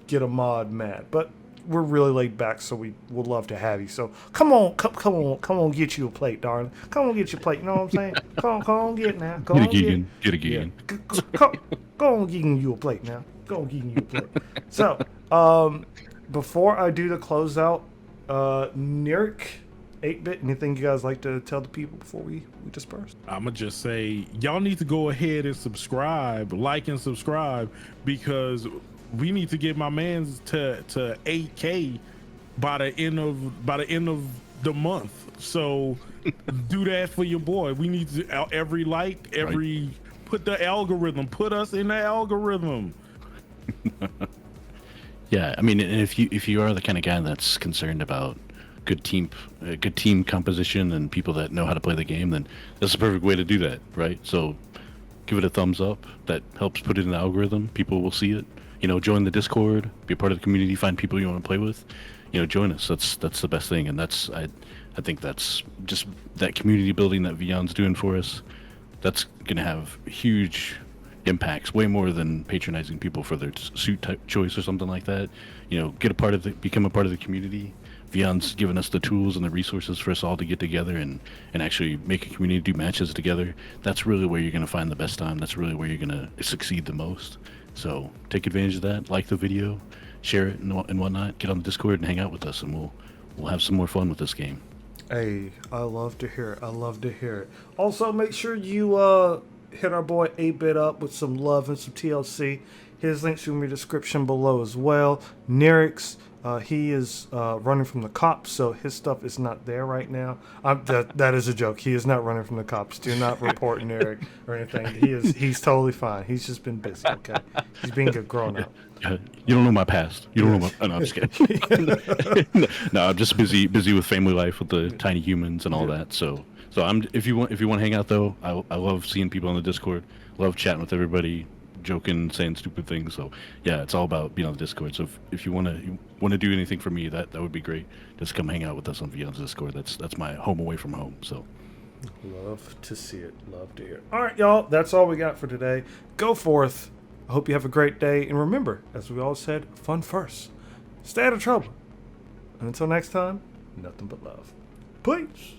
get a mod mad. But we're really laid back, so we would love to have you. So come on, get you a plate, darling. Come on, get your plate. You know what I'm saying? Come on, get it now. Go Get on, a Geegan. Get a Geegan. Yeah. Go on, getting you a plate now. Go on, getting you a plate. So, before I do the closeout, Nirik, 8-Bit, anything you guys like to tell the people before we disperse? I'ma just say y'all need to go ahead and subscribe, like and subscribe, because we need to get my man's to 8K by the end of the month. So do that for your boy. We need to every like, every put the algorithm, put us in the algorithm. Yeah, I mean, and if you are the kind of guy that's concerned about good team composition and people that know how to play the game, then that's the perfect way to do that, right? So give it a thumbs up. That helps put it in the algorithm. People will see it. You know, join the Discord, be a part of the community, find people you want to play with. You know, join us. That's the best thing, and I think that's just that community building that Vion's doing for us. That's gonna have huge impacts, way more than patronizing people for their suit type choice or something like that. You know, become a part of the community. Vion's given us the tools and the resources for us all to get together and actually make a community, do matches together. That's really where you're gonna find the best time. That's really where you're gonna succeed the most. So take advantage of that, like the video, share it and whatnot, get on the Discord and hang out with us, and we'll have some more fun with this game. Hey, I love to hear it. Also, make sure you hit our boy 8-Bit up with some love and some TLC. His link's in the description below as well. Nirik's, he is running from the cops, so his stuff is not there right now. That is a joke. He is not running from the cops. Do not report Nirik or anything. He's totally fine. He's just been busy. Okay, he's being a grown up. You don't know my past. You don't know my. Oh, no, I'm just kidding. No, I'm just busy with family life with the tiny humans and all that. So if you want to hang out though, I love seeing people on the Discord. Love chatting with everybody, joking, saying stupid things. So yeah, it's all about being on the Discord. So if you want to do anything for me, that would be great. Just come hang out with us on Vion's Discord. That's my home away from home. So love to see it. Love to hear it. All right, y'all. That's all we got for today. Go forth. I hope you have a great day. And remember, as we all said, fun first. Stay out of trouble. And until next time, nothing but love. Peace.